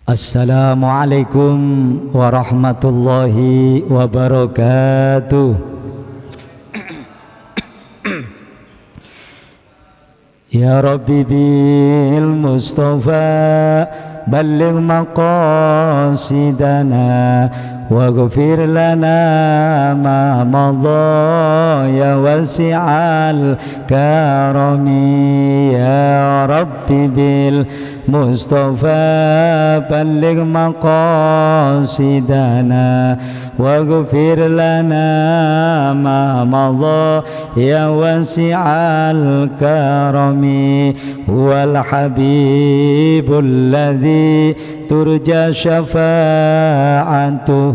Assalamualaikum warahmatullahi wabarakatuh. Ya Rabbi bil Mustafa balligh maqasidana waghfir lana ma madha ya wasi'al karami. Ya Rabbi bil Mustafa balligh maqasidana waghfir lana ma madha ya wasi'al karami. Huwal habibul ladzi turja syafa'atuhu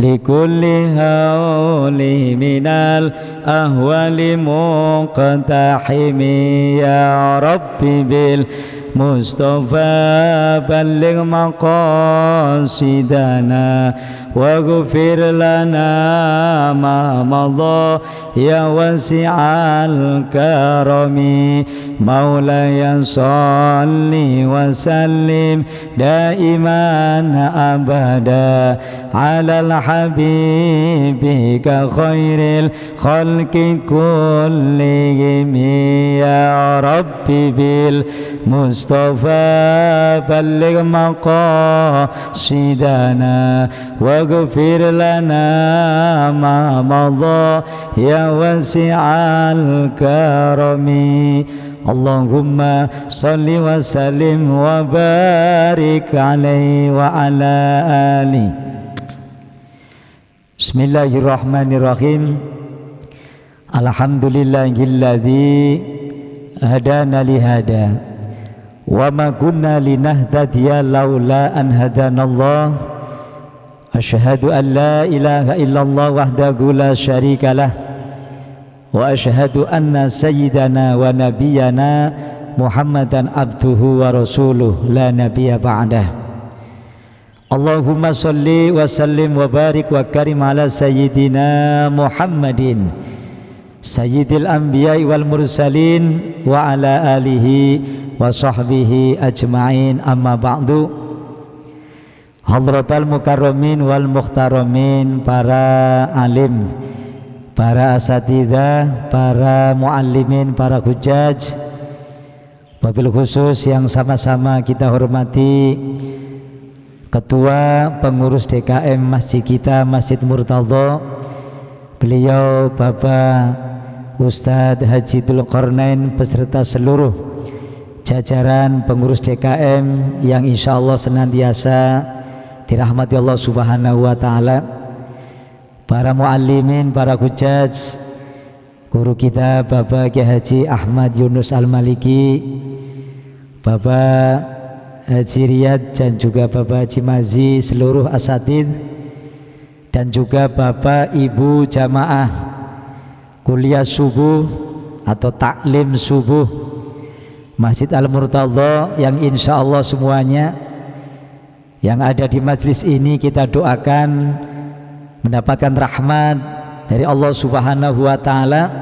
likulli hawli minal ahwali muqtahimi. Ya Rabbi bil Mustafa balligh maqasidana waghfir lana ma madha ya wasi'al karami. Maulaya salli wa sallim daiman abada alal habibika khairil khalqi kullihim. Ya Rabbi bil Mustafa balligh maqasidana waghfir lana ma madha ya wasi'al karami. Allahumma salli wa sallim wa barik alaihi wa ala ali. Bismillahirrahmanirrahim. Alhamdulillahilladzi hadana lihada wa ma kunna linahtadiya laula an hadanallah. Asyhadu an la ilaha illallah wahdahu la syarikalah wa asyhadu anna sayyidana wa nabiyyana Muhammadan abduhu wa rasuluh la nabiyya ba'dah. Allahumma salli wa sallim wa barik wa karim ala sayyidina Muhammadin sayyidil anbiya'i wal mursalin wa ala alihi wa sahbihi ajma'in. Amma ba'du. Hadratal mukarramin wal muhtaramin, para alim, para asatidzah, para muallimin, para hujjaj, wabil khusus yang sama-sama kita hormati Ketua Pengurus DKM Masjid kita, Masjid Murtadha, beliau Bapak Ustadz Haji Dzulqarnain beserta seluruh jajaran pengurus DKM yang insya Allah senantiasa dirahmati Allah Subhanahu wa ta'ala, para muallimin, para hujjaj, guru kita Bapak Kiai Haji Ahmad Yunus Al-Maliki, Bapak Haji Riyad dan juga Bapak Haji Mazi, seluruh asatidz, dan juga Bapak Ibu jamaah kuliah subuh atau taklim subuh Masjid Al-Murtadha yang insya Allah semuanya yang ada di majelis ini kita doakan mendapatkan rahmat dari Allah Subhanahu wa ta'ala,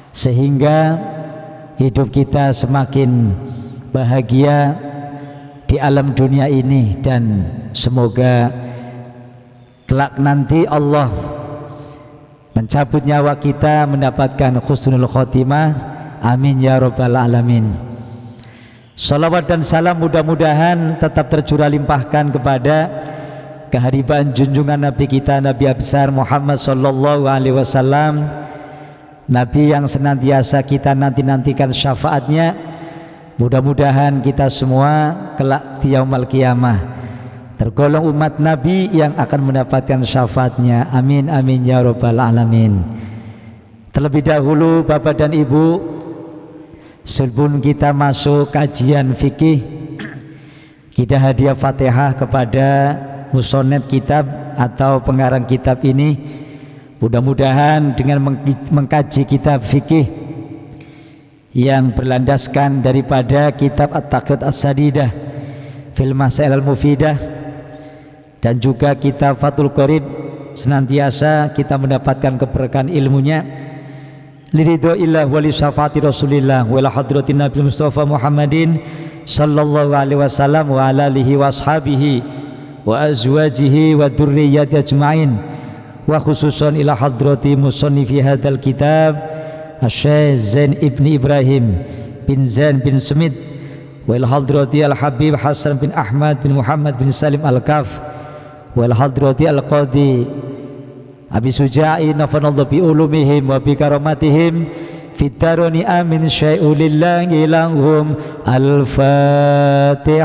sehingga hidup kita semakin bahagia di alam dunia ini, dan semoga kelak nanti Allah mencabut nyawa kita mendapatkan husnul khotimah. Amin ya rabbal alamin. Salawat dan salam mudah-mudahan tetap tercurah limpahkan kepada kehadiran junjungan Nabi kita, Nabi besar Muhammad sallallahu alaihi wasallam, Nabi yang senantiasa kita nanti-nantikan syafaatnya. Mudah-mudahan kita semua kelak di yaumul qiyamah tergolong umat Nabi yang akan mendapatkan syafaatnya. Amin amin ya rabbal alamin. Terlebih dahulu Bapak dan Ibu, sebelum kita masuk kajian fikih, kita hadiah Fatihah kepada musonef kitab atau pengarang kitab ini. Mudah-mudahan dengan mengkaji kitab fikih yang berlandaskan daripada kitab At-Taqrib As-Sadidah fil Masail Al-Mufidah dan juga kitab Fathul Qorib, senantiasa kita mendapatkan keberkahan ilmunya. Liridho illah wali syafaati rasulillah wala hadratin nabi Mustafa Muhammadin sallallahu alaihi wasallam wa ala alihi wa ashabihi wa azwajihi wa dzurriyyati ajmain, wa khususan ila hadrati musannifi hadzal kitab Asy-Syaikh Zain Ibni Ibrahim bin Zain bin Smith, wa ila hadrati al-Habib Hasan bin Ahmad bin Muhammad bin Salim al-Kaf, wa ila hadrati al-Qadi Abi Suja'i nafanallahu bi ulumihim wa bi karamatihim fitaroni amin syai'ulillahi lahum. Al-Fatihah.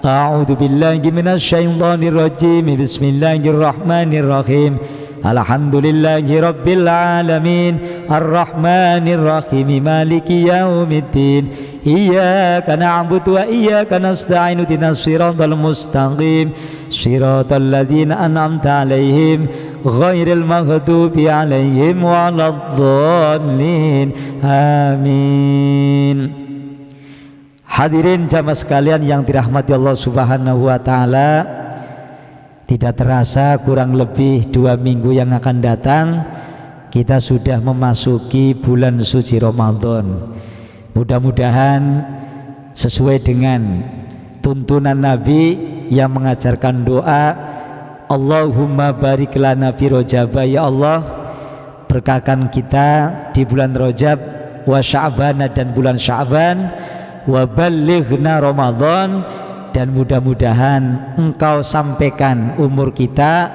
A'udzu billahi minasy syaithanir rajim. Bismillahirrahmanirrahim. Alhamdulillahi rabbil alamin arrahmanir rahim maliki yaumiddin iyyaka na'budu wa iyyaka nasta'in ihdinas siratal mustaqim siratal ladzina an'amta 'alaihim ghairil maghdubi 'alaihim waladdallin amin. Hadirin jamaah sekalian yang dirahmati Allah Subhanahu wa taala, tidak terasa kurang lebih 2 minggu yang akan datang kita sudah memasuki bulan suci Ramadan. Mudah-mudahan sesuai dengan tuntunan Nabi yang mengajarkan doa, Allahumma barik lana fi Rajab, ya Allah berkahkan kita di bulan Rajab, wa Sya'ban dan bulan Sya'ban, wa ballighna Ramadan, dan mudah-mudahan engkau sampaikan umur kita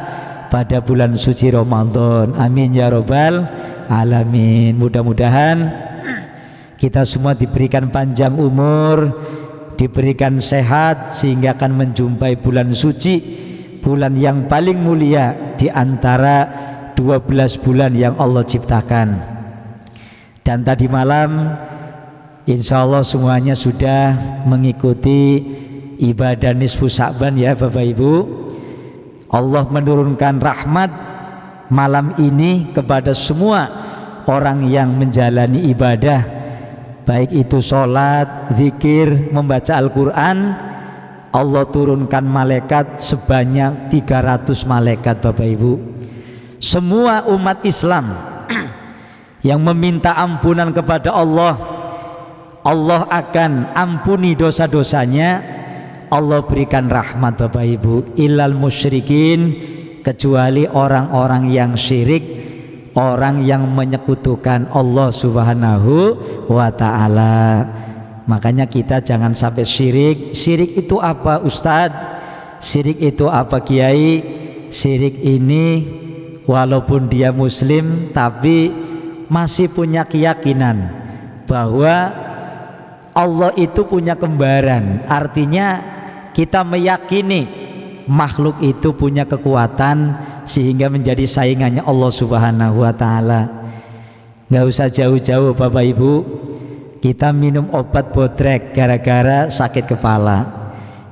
pada bulan suci Ramadan. Amin ya rabbal alamin. Mudah-mudahan kita semua diberikan panjang umur, diberikan sehat, sehingga akan menjumpai bulan suci, bulan yang paling mulia di antara 12 bulan yang Allah ciptakan. Dan tadi malam insya Allah semuanya sudah mengikuti ibadah nisfu Sya'ban ya Bapak Ibu. Allah menurunkan rahmat malam ini kepada semua orang yang menjalani ibadah, baik itu sholat, zikir, membaca Al-Quran. Allah turunkan malaikat sebanyak 300 malaikat Bapak Ibu. Semua umat Islam yang meminta ampunan kepada Allah, Allah akan ampuni dosa-dosanya. Allah berikan rahmat Bapak Ibu, ilal musyrikin, kecuali orang-orang yang syirik, orang yang menyekutukan Allah Subhanahu wa ta'ala. Makanya kita jangan sampai syirik. Syirik itu apa Ustadz? Syirik itu apa Kiai? Syirik ini walaupun dia muslim tapi masih punya keyakinan bahwa Allah itu punya kembaran. Artinya kita meyakini makhluk itu punya kekuatan sehingga menjadi saingannya Allah Subhanahu wa ta'ala. Nggak usah jauh-jauh Bapak Ibu, kita minum obat bodrek gara-gara sakit kepala,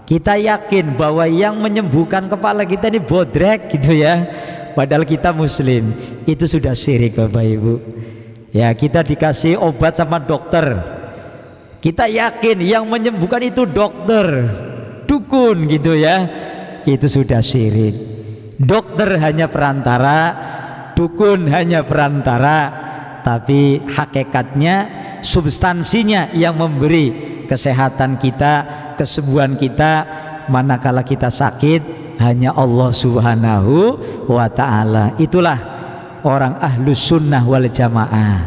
kita yakin bahwa yang menyembuhkan kepala kita ini bodrek gitu ya, padahal kita muslim. Itu sudah syirik Bapak Ibu ya. Kita dikasih obat sama dokter, kita yakin yang menyembuhkan itu dokter, dukun gitu ya. Itu sudah syirik. Dokter hanya perantara, dukun hanya perantara, tapi hakikatnya, substansinya yang memberi kesehatan kita, kesembuhan kita manakala kita sakit hanya Allah Subhanahu wa ta'ala. Itulah orang ahlus sunnah wal jamaah,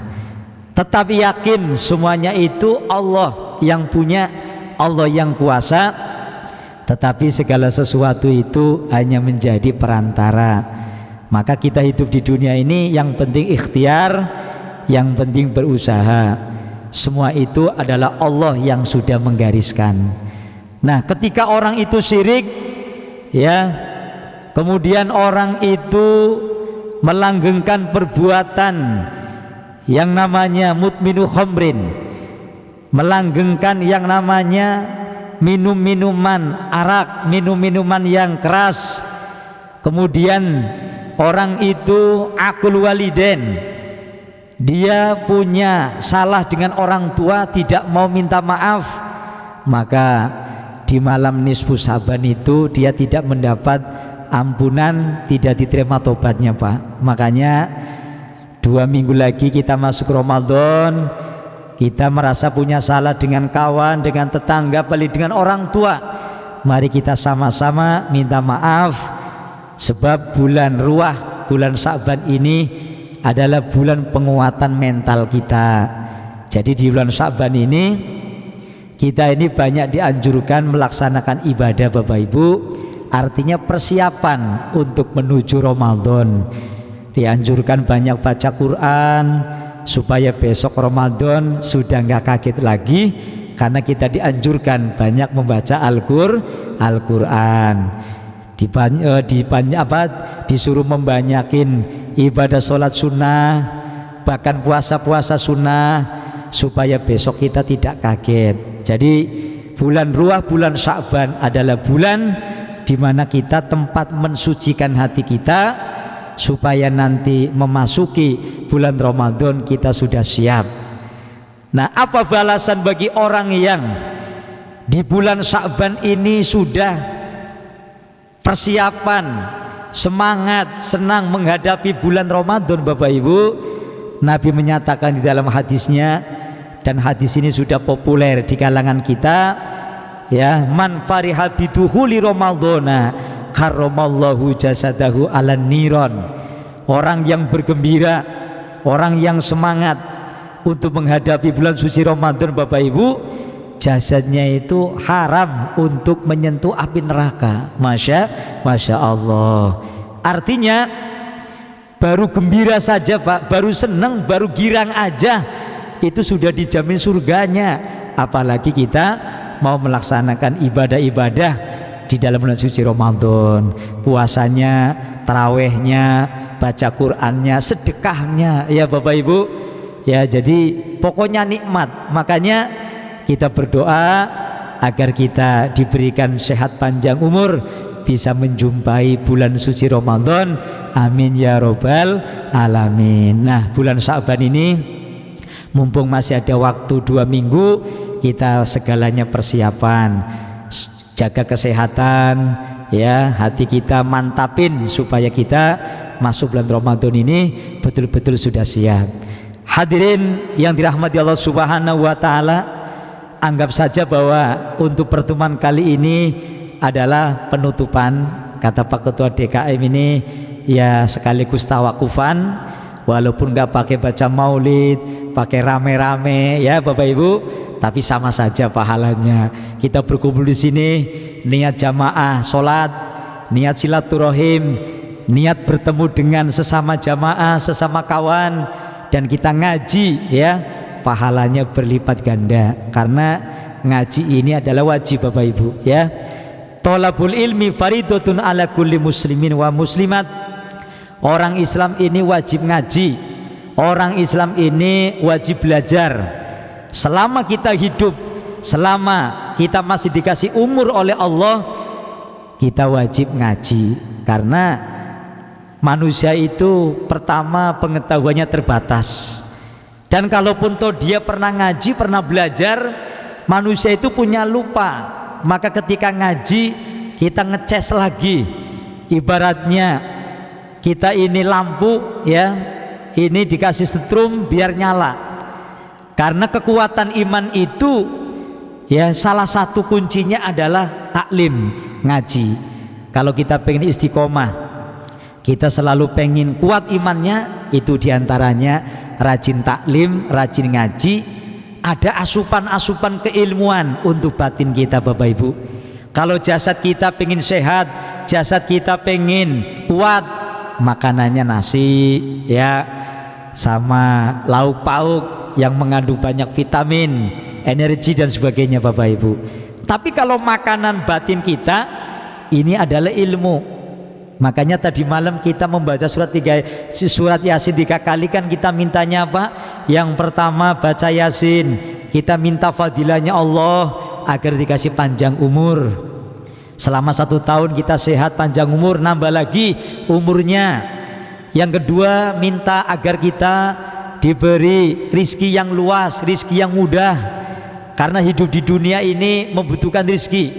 tetap yakin semuanya itu Allah yang punya, Allah yang kuasa, tetapi segala sesuatu itu hanya menjadi perantara. Maka kita hidup di dunia ini yang penting ikhtiar, yang penting berusaha. Semua itu adalah Allah yang sudah menggariskan. Nah, ketika orang itu syirik ya, kemudian orang itu melanggengkan perbuatan yang namanya mudminu khamrin, melanggengkan yang namanya minum-minuman arak, minum-minuman yang keras. Kemudian orang itu akul waliden, dia punya salah dengan orang tua, tidak mau minta maaf, maka di malam nisfu Sya'ban itu dia tidak mendapat ampunan, tidak diterima tobatnya Pak. Makanya 2 minggu lagi kita masuk Ramadan, kita merasa punya salah dengan kawan, dengan tetangga, apalagi dengan orang tua, mari kita sama-sama minta maaf. Sebab bulan Ruah, bulan Sya'ban ini adalah bulan penguatan mental kita. Jadi di bulan Sya'ban ini kita ini banyak dianjurkan melaksanakan ibadah Bapak Ibu. Artinya persiapan untuk menuju Ramadan. Dianjurkan banyak baca Quran supaya besok Ramadan sudah nggak kaget lagi, karena kita dianjurkan banyak membaca Al-Quran. Disuruh membanyakin ibadah sholat sunnah, bahkan puasa-puasa sunnah, supaya besok kita tidak kaget. Jadi bulan Ruah, bulan Sya'ban adalah bulan di mana kita tempat mensucikan hati kita, supaya nanti memasuki bulan Ramadan kita sudah siap. Nah, apa balasan bagi orang yang di bulan Sya'ban ini sudah persiapan, semangat, senang menghadapi bulan Ramadan Bapak Ibu? Nabi menyatakan di dalam hadisnya, dan hadis ini sudah populer di kalangan kita, ya, man fariha biduhuli ramadhana karramallahu jasadahu ala niron. Orang yang bergembira, orang yang semangat untuk menghadapi bulan suci Ramadan Bapak Ibu, jasadnya itu haram untuk menyentuh api neraka. Masya Allah. Artinya baru gembira saja Pak, baru senang, baru girang aja, itu sudah dijamin surganya. Apalagi kita mau melaksanakan ibadah-ibadah di dalam bulan suci Ramadan, puasanya, tarawehnya, baca Qur'annya, sedekahnya, ya Bapak Ibu. Ya, jadi pokoknya nikmat. Makanya kita berdoa agar kita diberikan sehat panjang umur, bisa menjumpai bulan suci Ramadan. Amin ya robbal alamin. Nah, bulan Sya'ban ini mumpung masih ada waktu 2 minggu, kita segalanya persiapan, jaga kesehatan, ya, hati kita mantapin supaya kita masuk bulan Ramadan ini betul-betul sudah siap. Hadirin yang dirahmati Allah Subhanahu wa taala, anggap saja bahwa untuk pertemuan kali ini adalah penutupan. Kata Pak Ketua DKM ini ya sekaligus tawakufan, walaupun nggak pakai baca maulid, pakai rame-rame, ya Bapak Ibu, tapi sama saja pahalanya. Kita berkumpul di sini, niat jamaah sholat, niat silaturahim, niat bertemu dengan sesama jamaah, sesama kawan, dan kita ngaji, ya, pahalanya berlipat ganda, karena ngaji ini adalah wajib Bapak Ibu, ya. Thalabul ilmi faridatun ala kulli muslimin wa muslimat. Orang Islam ini wajib ngaji, orang Islam ini wajib belajar. Selama kita hidup, selama kita masih dikasih umur oleh Allah, kita wajib ngaji. Karena manusia itu pertama pengetahuannya terbatas, dan kalaupun toh dia pernah ngaji, pernah belajar, manusia itu punya lupa. Maka ketika ngaji kita ngecas lagi. Ibaratnya kita ini lampu, ya, ini dikasih setrum biar nyala. Karena kekuatan iman itu, ya, salah satu kuncinya adalah taklim, ngaji. Kalau kita pengen istiqomah, kita selalu pengen kuat imannya, itu diantaranya rajin taklim, rajin ngaji. Ada asupan-asupan keilmuan untuk batin kita Bapak Ibu. Kalau jasad kita pengen sehat, jasad kita pengen kuat, makanannya nasi, ya, sama lauk pauk yang mengandung banyak vitamin, energi dan sebagainya Bapak Ibu. Tapi kalau makanan batin kita ini adalah ilmu. Makanya tadi malam kita membaca surat Yasin 3 kali, kan kita mintanya apa? Yang pertama baca Yasin, kita minta fadilahnya Allah agar dikasih panjang umur. Selama 1 tahun kita sehat, panjang umur, nambah lagi umurnya. Yang kedua, minta agar kita diberi rizki yang luas, rizki yang mudah. Karena hidup di dunia ini membutuhkan rizki.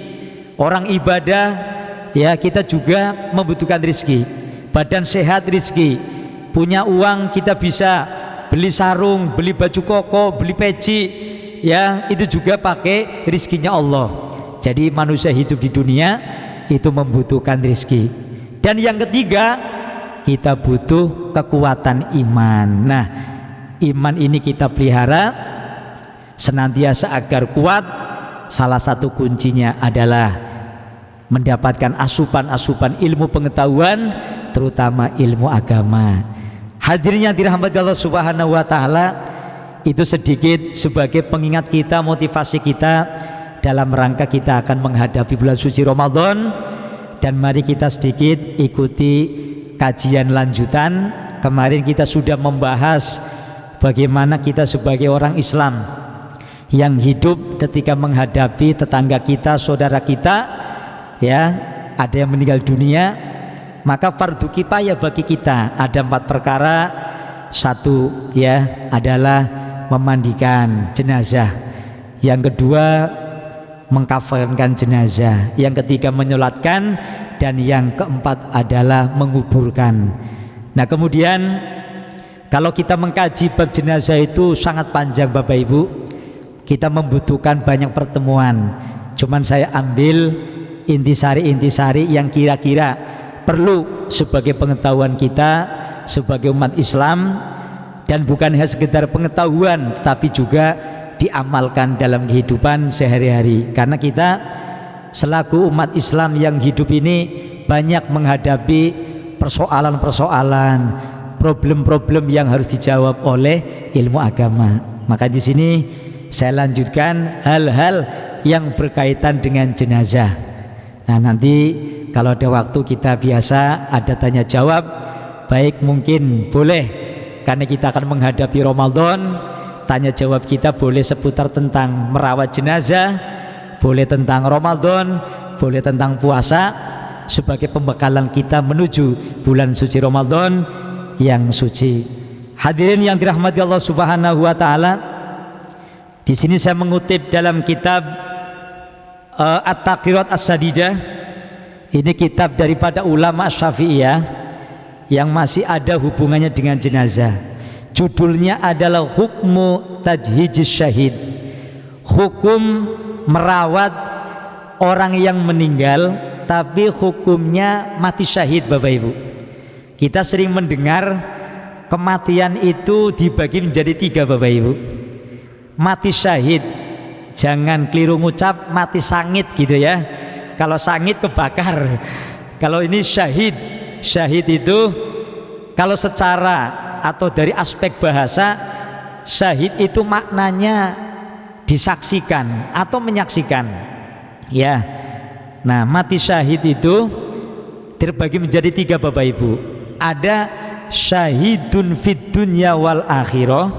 Orang ibadah, ya, kita juga membutuhkan rizki. Badan sehat rizki, punya uang kita bisa beli sarung, beli baju koko, beli peci, ya itu juga pakai rizkinya Allah. Jadi manusia hidup di dunia itu membutuhkan rizki. Dan yang ketiga, kita butuh kekuatan iman. Nah, iman ini kita pelihara senantiasa agar kuat. Salah satu kuncinya adalah mendapatkan asupan-asupan ilmu pengetahuan, terutama ilmu agama. Hadirnya dirahmati Allah Subhanahu wa taala, itu sedikit sebagai pengingat kita, motivasi kita dalam rangka kita akan menghadapi bulan suci Ramadan. Dan mari kita sedikit ikuti kajian lanjutan. Kemarin kita sudah membahas bagaimana kita sebagai orang Islam yang hidup ketika menghadapi tetangga kita, saudara kita, ya ada yang meninggal dunia, maka fardu kifayah bagi kita ada 4 perkara. Satu ya adalah memandikan jenazah, yang kedua mengkafankan jenazah, yang ketiga menyolatkan, dan yang keempat adalah menguburkan. Nah kemudian kalau kita mengkaji bab jenazah itu sangat panjang Bapak Ibu, kita membutuhkan banyak pertemuan. Cuman saya ambil intisari-intisari yang kira-kira perlu sebagai pengetahuan kita sebagai umat Islam, dan bukan hanya sekedar pengetahuan tetapi juga diamalkan dalam kehidupan sehari-hari. Karena kita selaku umat Islam yang hidup ini banyak menghadapi persoalan-persoalan, problem-problem yang harus dijawab oleh ilmu agama. Maka di sini saya lanjutkan hal-hal yang berkaitan dengan jenazah. Nah nanti kalau ada waktu kita biasa ada tanya jawab, baik mungkin boleh karena kita akan menghadapi Ramadan. Tanya jawab kita boleh seputar tentang merawat jenazah, boleh tentang Ramadan, boleh tentang puasa, sebagai pembekalan kita menuju bulan suci Ramadan yang suci. Hadirin yang dirahmati Allah Subhanahu wa taala, di sini saya mengutip dalam kitab At-Taqirat As-Sadidah. Ini kitab daripada ulama Syafi'iyah yang masih ada hubungannya dengan jenazah. Judulnya adalah Hukmu Tajhijis Syahid, hukum merawat orang yang meninggal tapi hukumnya mati syahid. Bapak Ibu, kita sering mendengar kematian itu dibagi menjadi 3 Bapak Ibu. Mati syahid, jangan keliru ngucap mati sangit gitu ya. Kalau sangit kebakar. Kalau ini syahid, syahid itu kalau secara atau dari aspek bahasa, syahid itu maknanya disaksikan atau menyaksikan ya. Nah mati syahid itu terbagi menjadi 3 Bapak Ibu. Ada syahidun fid dunya wal akhirah,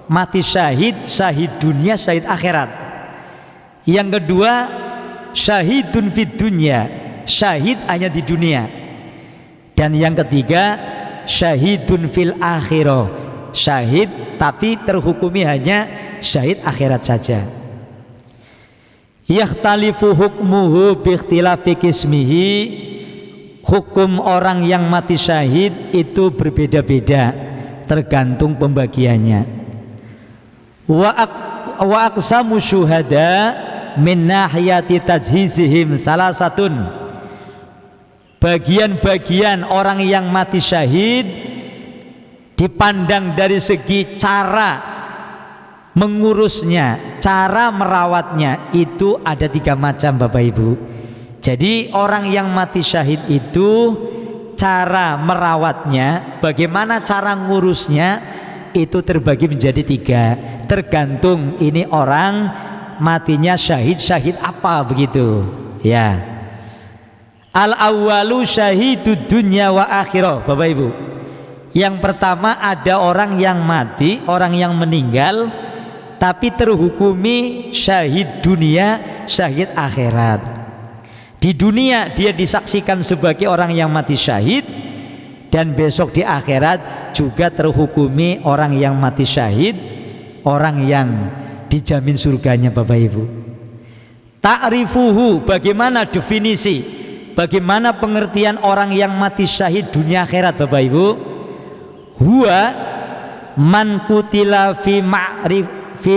mati syahid, syahid dunia, syahid akhirat. Yang kedua syahidun fid dunya, syahid hanya di dunia. Dan yang ketiga syahidun fil akhirah, syahid tapi terhukumi hanya syahid akhirat saja. Yakhtalifu hukmuhu biikhtilafi qismihi, hukum orang yang mati syahid itu berbeda-beda tergantung pembagiannya. Wa aqsamu syuhada min nahiyati tajhizihim salasatun, bagian-bagian orang yang mati syahid dipandang dari segi cara mengurusnya, cara merawatnya itu ada 3 macam Bapak Ibu. Jadi orang yang mati syahid itu cara merawatnya, bagaimana cara ngurusnya itu terbagi menjadi 3, tergantung ini orang matinya syahid apa begitu ya. Al-awwalu syahidud dunya wa akhirah. Bapak Ibu, yang pertama ada orang yang mati, orang yang meninggal tapi terhukumi syahid dunia, syahid akhirat. Di dunia dia disaksikan sebagai orang yang mati syahid, dan besok di akhirat juga terhukumi orang yang mati syahid, orang yang dijamin surganya Bapak Ibu. Ta'rifuhu, bagaimana definisi, bagaimana pengertian orang yang mati syahid dunia akhirat Bapak Ibu? Huwa man kutila fi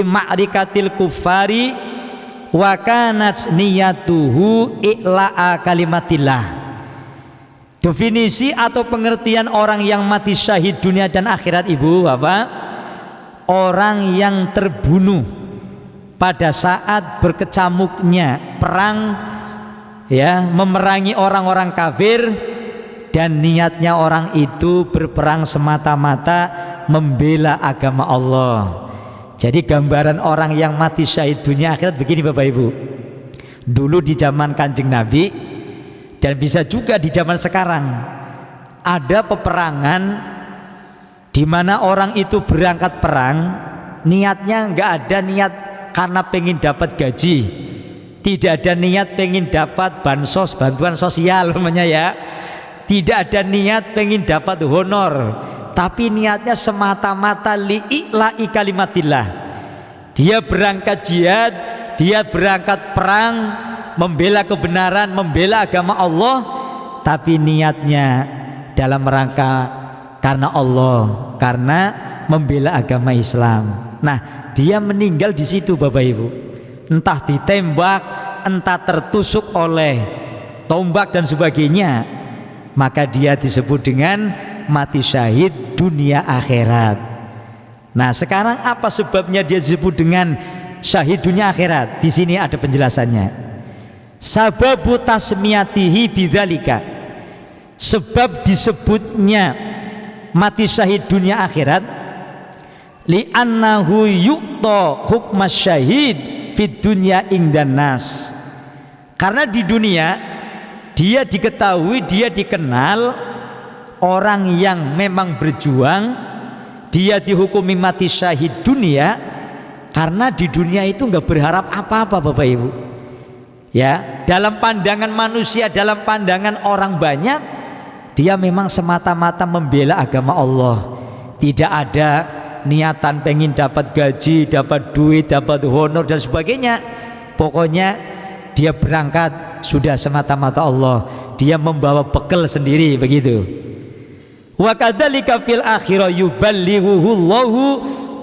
ma'rikatil kufari wa kanat niyatuhu i'la'a kalimatillah. Definisi atau pengertian orang yang mati syahid dunia dan akhirat, Ibu Bapak, orang yang terbunuh pada saat berkecamuknya perang, ya, memerangi orang-orang kafir, dan niatnya orang itu berperang semata-mata membela agama Allah. Jadi gambaran orang yang mati syahid dunia akhirat begini Bapak Ibu. Dulu di zaman Kanjeng Nabi dan bisa juga di zaman sekarang, ada peperangan di mana orang itu berangkat perang, niatnya nggak ada niat karena pengen dapat gaji, tidak ada niat pengen dapat bansos, bantuan sosial namanya ya, tidak ada niat pengen dapat honor, tapi niatnya semata-mata li'i'la'i kalimatillah. Dia berangkat jihad, dia berangkat perang, membela kebenaran, membela agama Allah, tapi niatnya dalam rangka karena Allah, karena membela agama Islam. Nah, dia meninggal di situ Bapak Ibu, entah ditembak, entah tertusuk oleh tombak dan sebagainya, maka dia disebut dengan mati syahid dunia akhirat. Nah, sekarang apa sebabnya dia disebut dengan syahid dunia akhirat? Di sini ada penjelasannya. Sababu tasmiyatihi bidzalika, sebab disebutnya mati syahid dunia akhirat, li'annahu yu'ta hukmas syahid fid dunya indan nas. Karena di dunia dia diketahui, dia dikenal orang yang memang berjuang, dia dihukumi mati syahid dunia karena di dunia itu nggak berharap apa-apa Bapak Ibu. Ya, dalam pandangan manusia, dalam pandangan orang banyak, dia memang semata-mata membela agama Allah. Tidak ada niatan pengen dapat gaji, dapat duit, dapat honor dan sebagainya. Pokoknya dia berangkat sudah semata-mata Allah. Dia membawa bekal sendiri begitu. Wa kadzalika fil akhirah yuballighuhu Allahu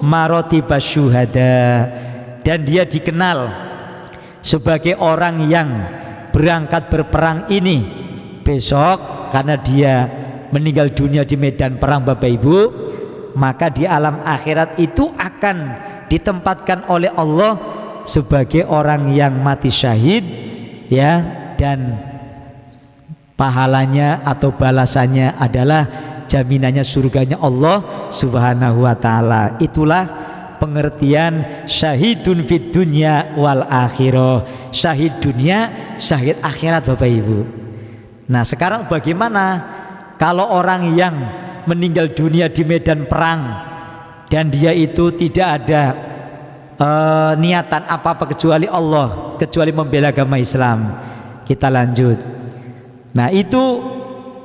maratibasy syuhada. Dan dia dikenal sebagai orang yang berangkat berperang ini besok, karena dia meninggal dunia di medan perang Bapak Ibu, maka di alam akhirat itu akan ditempatkan oleh Allah sebagai orang yang mati syahid, ya, dan pahalanya atau balasannya adalah jaminannya surganya Allah Subhanahu wa taala. Itulah pengertian syahidun fid dunya wal akhirah. Syahid dunia, syahid akhirat Bapak Ibu. Nah, sekarang bagaimana kalau orang yang meninggal dunia di medan perang dan dia itu tidak ada niatan apa-apa kecuali Allah, kecuali membela agama Islam? Kita lanjut. Nah, itu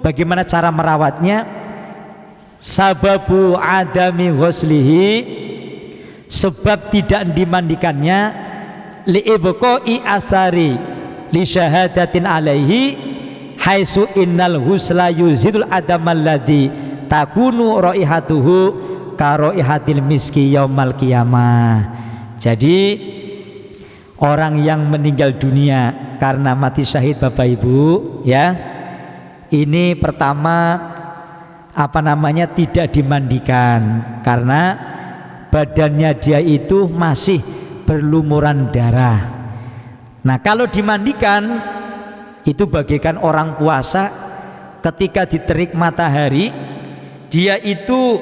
bagaimana cara merawatnya? Sababu adami ghuslihi, sebab tidak dimandikannya, li'ibqa'i asari li syahadatin alaihi haitsu innal husla yuzidul adamal ladzi takunu raihatuhu ka raihatil miski yaumal qiyamah. Jadi orang yang meninggal dunia karena mati syahid Bapak Ibu, ya, ini pertama tidak dimandikan karena badannya dia itu masih berlumuran darah. Nah, kalau dimandikan itu bagaikan orang puasa ketika diterik matahari, dia itu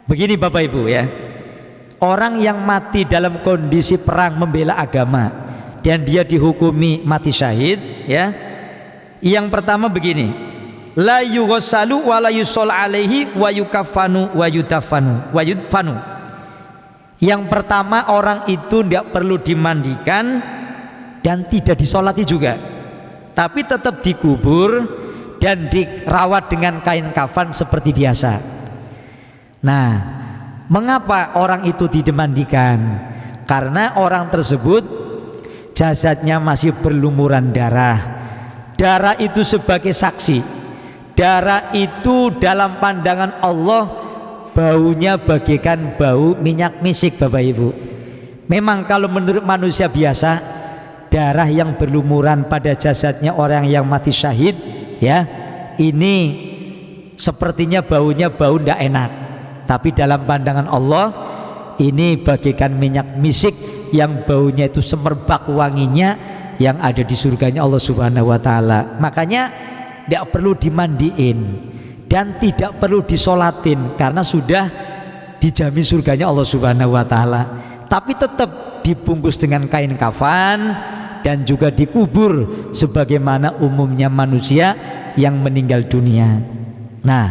begini Bapak Ibu ya, orang yang mati dalam kondisi perang membela agama dan dia dihukumi mati syahid, ya, yang pertama begini, la yughsalu wa la yusol alaihi wa yukafanu wa yudfanu. Yang pertama, orang itu tidak perlu dimandikan dan tidak disolati juga, tapi tetap dikubur dan dirawat dengan kain kafan seperti biasa. Nah, mengapa orang itu dimandikan? Karena orang tersebut jasadnya masih berlumuran darah. Darah itu sebagai saksi. darah itu dalam pandangan Allah baunya bagaikan bau minyak misik Bapak Ibu. Memang kalau menurut manusia biasa, darah yang berlumuran pada jasadnya orang yang mati syahid, ya, ini sepertinya baunya bau tidak enak. Tapi dalam pandangan Allah ini bagaikan minyak misik yang baunya itu semerbak wanginya yang ada di surganya Allah Subhanahu wa taala. Makanya tidak perlu dimandiin dan tidak perlu disolatin karena sudah dijamin surganya Allah Subhanahu wa taala. Tapi tetap dibungkus dengan kain kafan dan juga dikubur sebagaimana umumnya manusia yang meninggal dunia. Nah,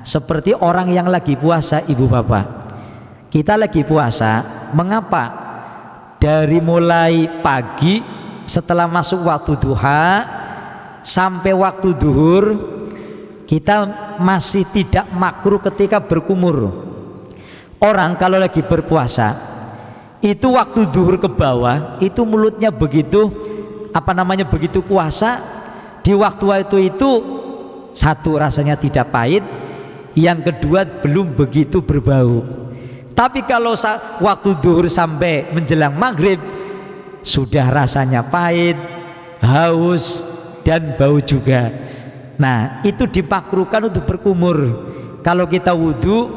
seperti orang yang lagi puasa, ibu bapak, kita lagi puasa, mengapa dari mulai pagi setelah masuk waktu duha sampai waktu duhur kita masih tidak makruh ketika berkumur? Orang kalau lagi berpuasa itu waktu duhur ke bawah itu mulutnya begitu begitu puasa, di waktu itu satu rasanya tidak pahit, yang kedua belum begitu berbau. Tapi kalau waktu duhur sampai menjelang maghrib sudah rasanya pahit, haus dan bau juga. Nah, itu dimakruhkan untuk berkumur. Kalau kita wudhu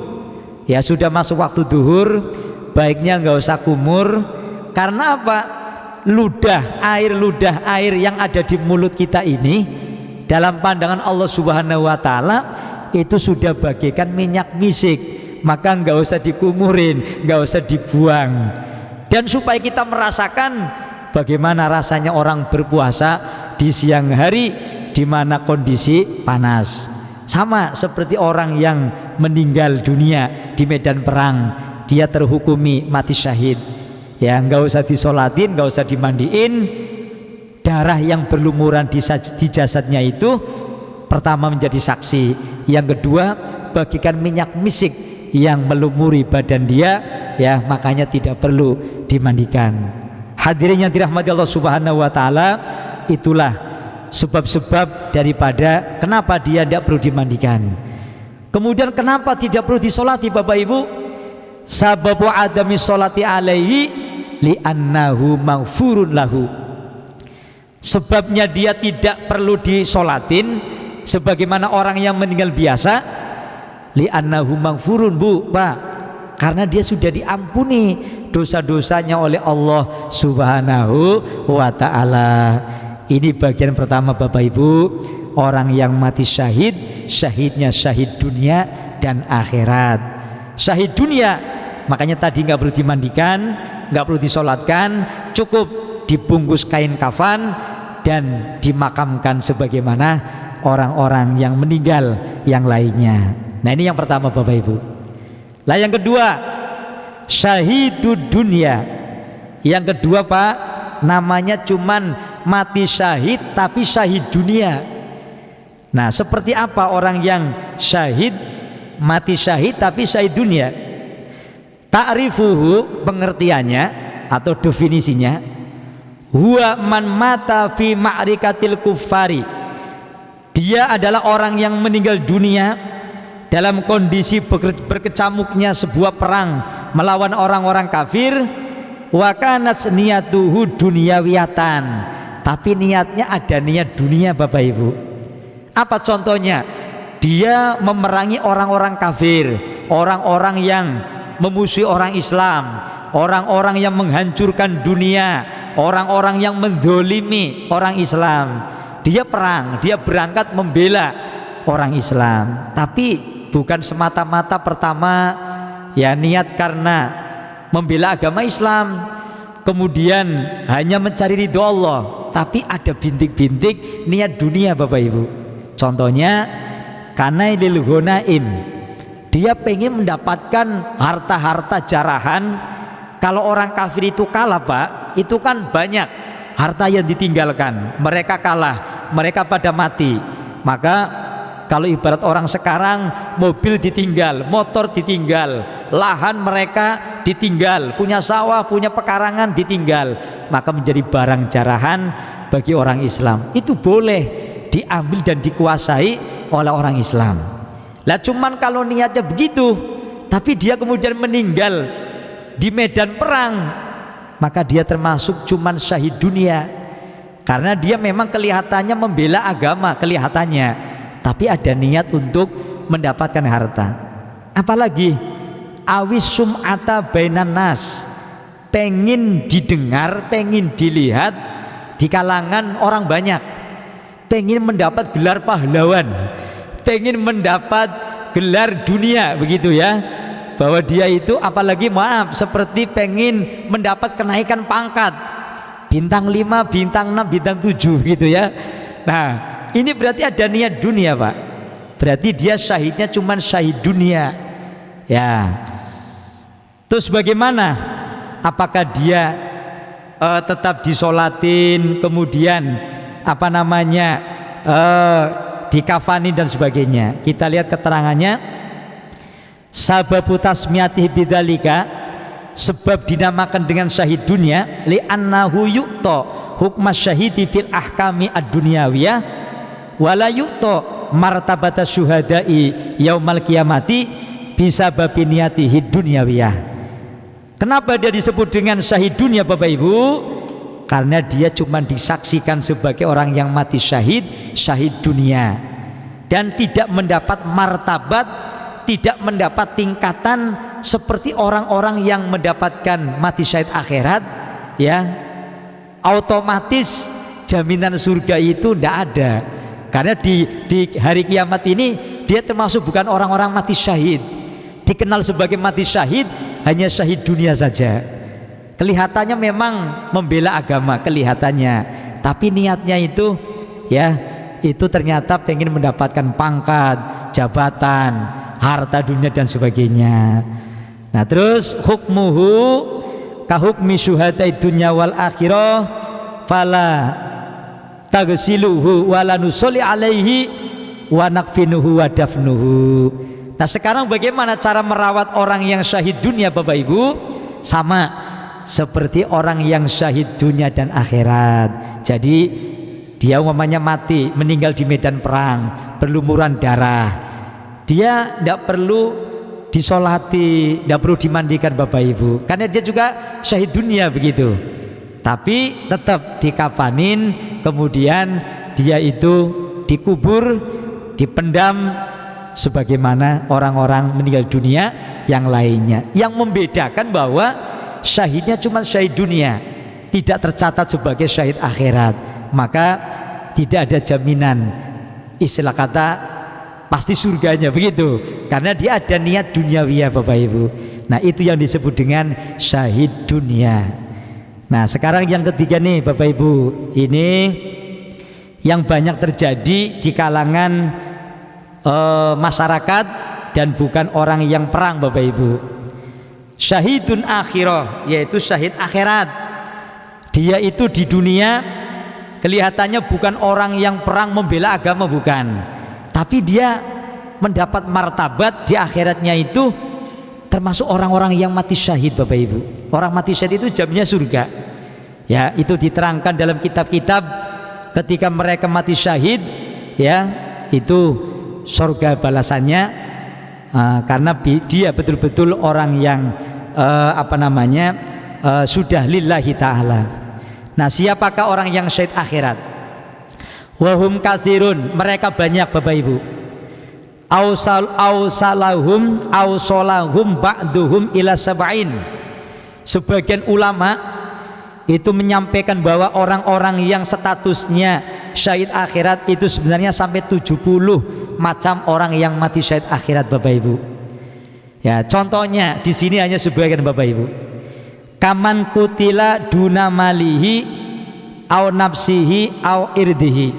ya sudah masuk waktu duhur, baiknya nggak usah kumur. Karena apa? Ludah air yang ada di mulut kita ini dalam pandangan Allah Subhanahu wa taala itu sudah bagaikan minyak misik, maka nggak usah dikumurin, nggak usah dibuang. Dan supaya kita merasakan bagaimana rasanya orang berpuasa di siang hari di mana kondisi panas, sama seperti orang yang meninggal dunia di medan perang, dia terhukumi mati syahid, ya nggak usah disolatin, nggak usah dimandiin. Darah yang berlumuran di jasadnya itu pertama menjadi saksi, yang kedua bagikan minyak misik yang melumuri badan dia, ya makanya tidak perlu dimandikan. Hadirin yang dirahmati Allah Subhanahu wa taala, itulah sebab-sebab daripada kenapa dia tidak perlu dimandikan. Kemudian kenapa tidak perlu disolati Bapak Ibu? Sababu adami sholati alaihi li'annahu maghfurun lahu. Sebabnya dia tidak perlu disolatin sebagaimana orang yang meninggal biasa, li'annahu maghfurun, Bu, Pak, karena dia sudah diampuni dosa-dosanya oleh Allah Subhanahu wa ta'ala. Ini bagian pertama Bapak Ibu, orang yang mati syahid, syahidnya syahid dunia dan akhirat. Syahid dunia, makanya tadi nggak perlu dimandikan, nggak perlu disolatkan, cukup dibungkus kain kafan dan dimakamkan sebagaimana orang-orang yang meninggal yang lainnya. Nah, ini yang pertama Bapak Ibu. Lah yang kedua, syahidud dunia. Yang kedua Pak, namanya cuman mati syahid tapi syahid dunia. Nah, seperti apa orang yang syahid, mati syahid tapi syahid dunia? Ta'rifuhu, pengertiannya atau definisinya, huwa man mata fi ma'rikatil kuffari. Dia adalah orang yang meninggal dunia dalam kondisi berkecamuknya sebuah perang melawan orang-orang kafir. Wa kanat niyatuhu dunyawiyatan, tapi niatnya ada niat dunia Bapak Ibu. Apa contohnya? Dia memerangi orang-orang kafir, orang-orang yang memusuhi orang Islam, orang-orang yang menghancurkan dunia, orang-orang yang menzolimi orang Islam. Dia perang, dia berangkat membela orang Islam, tapi bukan semata-mata pertama ya niat karena membela agama Islam, kemudian hanya mencari ridho Allah, tapi ada bintik-bintik niat dunia Bapak Ibu. Contohnya kanailil ghonaim, dia pengen mendapatkan harta-harta jarahan. Kalau orang kafir itu kalah Pak, itu kan banyak harta yang ditinggalkan, mereka kalah, mereka pada mati. Maka kalau ibarat orang sekarang, mobil ditinggal, motor ditinggal, lahan mereka ditinggal, punya sawah, punya pekarangan ditinggal, maka menjadi barang jarahan bagi orang Islam. Itu boleh diambil dan dikuasai oleh orang Islam. Lah cuman kalau niatnya begitu, tapi dia kemudian meninggal di medan perang, maka dia termasuk cuman syahid dunia. Karena dia memang kelihatannya membela agama, kelihatannya, tapi ada niat untuk mendapatkan harta. Apalagi awis sum'ata bainan nas, pengen didengar, pengen dilihat di kalangan orang banyak, pengen mendapat gelar pahlawan, pengen mendapat gelar dunia, begitu ya, bahwa dia itu, apalagi maaf, seperti pengen mendapat kenaikan pangkat bintang 5, bintang 6, bintang 7 gitu ya. Nah ini berarti ada niat dunia Pak, berarti dia syahidnya cuman syahid dunia ya. Terus bagaimana, apakah dia tetap disolatin, kemudian apa namanya dikafani dan sebagainya? Kita lihat keterangannya. Sababu tasmiyatihi bidzalika, sebab dinamakan dengan syahid dunia, li annahu yu'ta hukma syahidi fil ahkami ad-dunyawiyah wala yu'ta martabata syuhada'i yaumal qiyamati bisababi niyatihi dunyawiyah. Kenapa dia disebut dengan syahid dunia Bapak Ibu? Karena dia cuma disaksikan sebagai orang yang mati syahid, syahid dunia, dan tidak mendapat martabat, tidak mendapat tingkatan seperti orang-orang yang mendapatkan mati syahid akhirat ya. Otomatis jaminan surga itu tidak ada, karena di hari kiamat ini dia termasuk bukan orang-orang mati syahid. Dikenal sebagai mati syahid hanya syahid dunia saja. Kelihatannya memang membela agama, kelihatannya, tapi niatnya itu ya, itu ternyata pengen mendapatkan pangkat, jabatan, harta dunia dan sebagainya. Nah terus hukmuhu kahukmi syuhada'i dunya wal akhirah fala tagsiluhu wala nusolli alaihi wa nakfinuhu wa dafnuhu. Nah sekarang bagaimana cara merawat orang yang syahid dunia Bapak Ibu? Sama seperti orang yang syahid dunia dan akhirat. Jadi dia umpamanya mati, meninggal di medan perang, berlumuran darah, dia tidak perlu disolati, tidak perlu dimandikan Bapak Ibu, karena dia juga syahid dunia begitu. Tapi tetap dikafanin, kemudian dia itu dikubur, dipendam sebagaimana orang-orang meninggal dunia yang lainnya. Yang membedakan bahwa syahidnya cuma syahid dunia, tidak tercatat sebagai syahid akhirat, maka tidak ada jaminan, istilah kata, pasti surganya begitu, karena dia ada niat duniawi ya Bapak Ibu. Nah itu yang disebut dengan syahid dunia. Nah sekarang yang ketiga nih Bapak Ibu, ini yang banyak terjadi di kalangan masyarakat dan bukan orang yang perang Bapak Ibu. Syahidun akhirah, yaitu syahid akhirat. Dia itu di dunia kelihatannya bukan orang yang perang membela agama, bukan, tapi dia mendapat martabat di akhiratnya itu termasuk orang-orang yang mati syahid Bapak Ibu. Orang mati syahid itu jamnya surga ya, itu diterangkan dalam kitab-kitab. Ketika mereka mati syahid ya, itu surga balasannya, karena dia betul-betul orang yang sudah lillahi ta'ala. Nah siapakah orang yang syahid akhirat? Wahum kasirun, mereka banyak Bapak Ibu. Ausolahum ba'duhum ila sab'in. Sebagian ulama itu menyampaikan bahwa orang-orang yang statusnya syahid akhirat itu sebenarnya sampai 70 macam orang yang mati syahid akhirat Bapak Ibu. Ya, contohnya di sini hanya sebagian Bapak Ibu. Kaman kutila duna malihi au nafsihi au irdihi.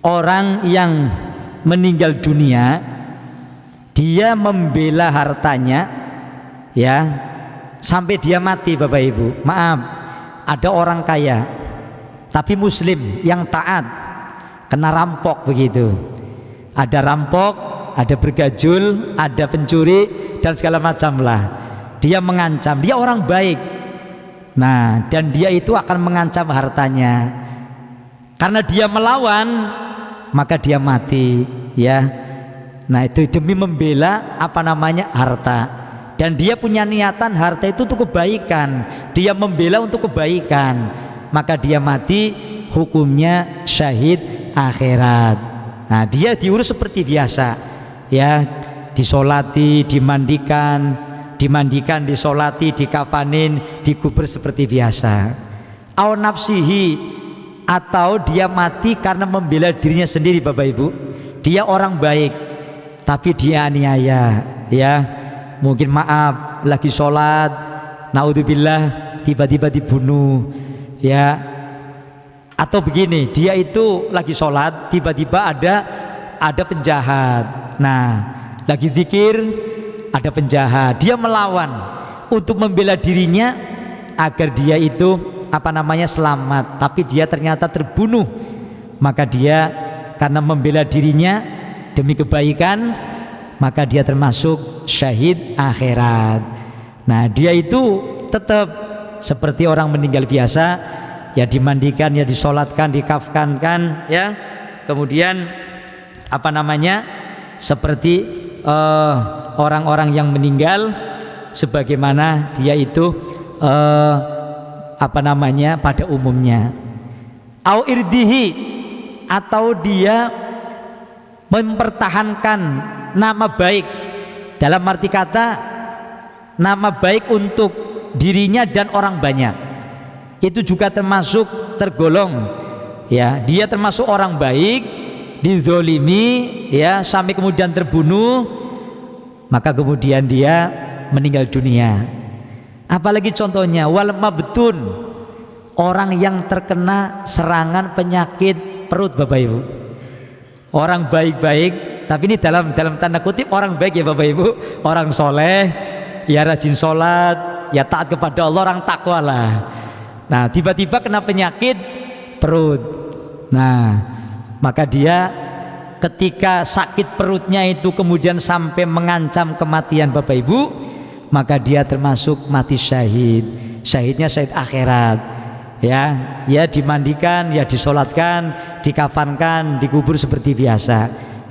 Orang yang meninggal dunia, dia membela hartanya ya, sampai dia mati Bapak Ibu. Maaf, ada orang kaya tapi muslim yang taat, kena rampok begitu. Ada rampok, ada bergajul, ada pencuri dan segala macam lah. Dia mengancam, dia orang baik. Nah, dan dia itu akan mengancam hartanya. Karena dia melawan, maka dia mati, ya. Nah, itu demi membela apa namanya harta, dan dia punya niatan harta itu untuk kebaikan, dia membela untuk kebaikan, maka dia mati, hukumnya syahid akhirat. Nah, dia diurus seperti biasa, ya, disolati, dimandikan, disolati, dikafanin, dikubur seperti biasa. Au nafsihi, atau dia mati karena membela dirinya sendiri, Bapak Ibu. Dia orang baik tapi dia aniaya, ya, mungkin maaf lagi sholat, naudzubillah, tiba-tiba dibunuh, ya. Atau begini, dia itu lagi sholat, tiba-tiba ada penjahat. Nah, lagi zikir, ada penjahat, dia melawan untuk membela dirinya agar dia itu apa namanya selamat, tapi dia ternyata terbunuh, maka dia karena membela dirinya demi kebaikan, maka dia termasuk syahid akhirat. Nah, dia itu tetap seperti orang meninggal biasa, ya, dimandikan, ya, disolatkan, dikafkankan, ya, kemudian apa namanya seperti orang-orang yang meninggal, sebagaimana dia itu apa namanya pada umumnya. Au irdihi, atau dia mempertahankan nama baik, dalam arti kata nama baik untuk dirinya dan orang banyak, itu juga termasuk tergolong, ya, dia termasuk orang baik, dizolimi, ya, sampai kemudian terbunuh, maka kemudian dia meninggal dunia. Apalagi contohnya wal mabtun, orang yang terkena serangan penyakit perut, Bapak Ibu. Orang baik-baik, tapi ini dalam tanda kutip orang baik, ya Bapak Ibu, orang soleh, ya, rajin sholat, ya, taat kepada Allah, orang takwa lah. Nah, tiba-tiba kena penyakit perut. Nah, maka dia ketika sakit perutnya itu kemudian sampai mengancam kematian, Bapak Ibu, maka dia termasuk mati syahid. Syahidnya syahid akhirat, ya, ya, dimandikan, ya, disolatkan, dikafankan, dikubur seperti biasa.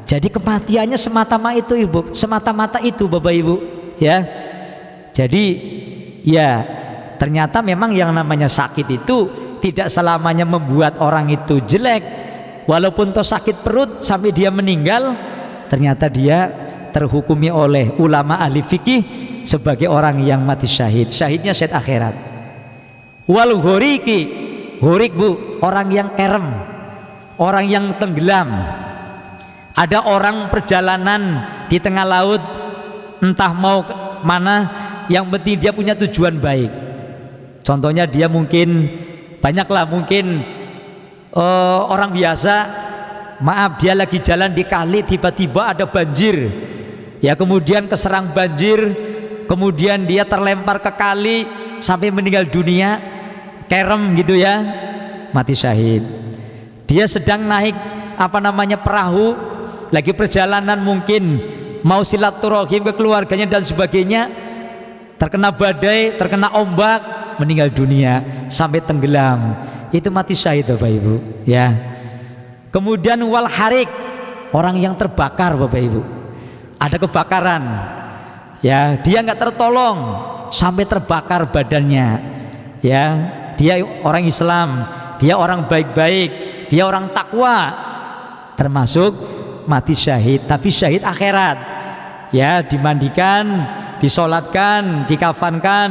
Jadi kematiannya semata-mata itu, Ibu, semata-mata itu, Bapak Ibu, ya. Jadi, ya, ternyata memang yang namanya sakit itu tidak selamanya membuat orang itu jelek. Walaupun toh sakit perut sampai dia meninggal, ternyata dia terhukumi oleh ulama ahli fikih sebagai orang yang mati syahid. Syahidnya syahid akhirat. Wal ghoriki, ghorik, Bu, orang yang kerem, orang yang tenggelam. Ada orang perjalanan di tengah laut, entah mau mana, yang penting dia punya tujuan baik. Contohnya dia mungkin banyaklah, mungkin orang biasa, maaf, dia lagi jalan di kali, tiba-tiba ada banjir, ya, kemudian keserang banjir, kemudian dia terlempar ke kali sampai meninggal dunia, kerem gitu, ya, mati syahid. Dia sedang naik apa namanya perahu, lagi perjalanan, mungkin mau silaturahim ke keluarganya dan sebagainya, terkena badai, terkena ombak, meninggal dunia sampai tenggelam, itu mati syahid, Bapak Ibu, ya. Kemudian wal harik, orang yang terbakar, Bapak Ibu, ada kebakaran, ya, dia nggak tertolong sampai terbakar badannya, ya, dia orang Islam, dia orang baik-baik, dia orang takwa, termasuk mati syahid, tapi syahid akhirat, ya, dimandikan, disolatkan, dikafankan,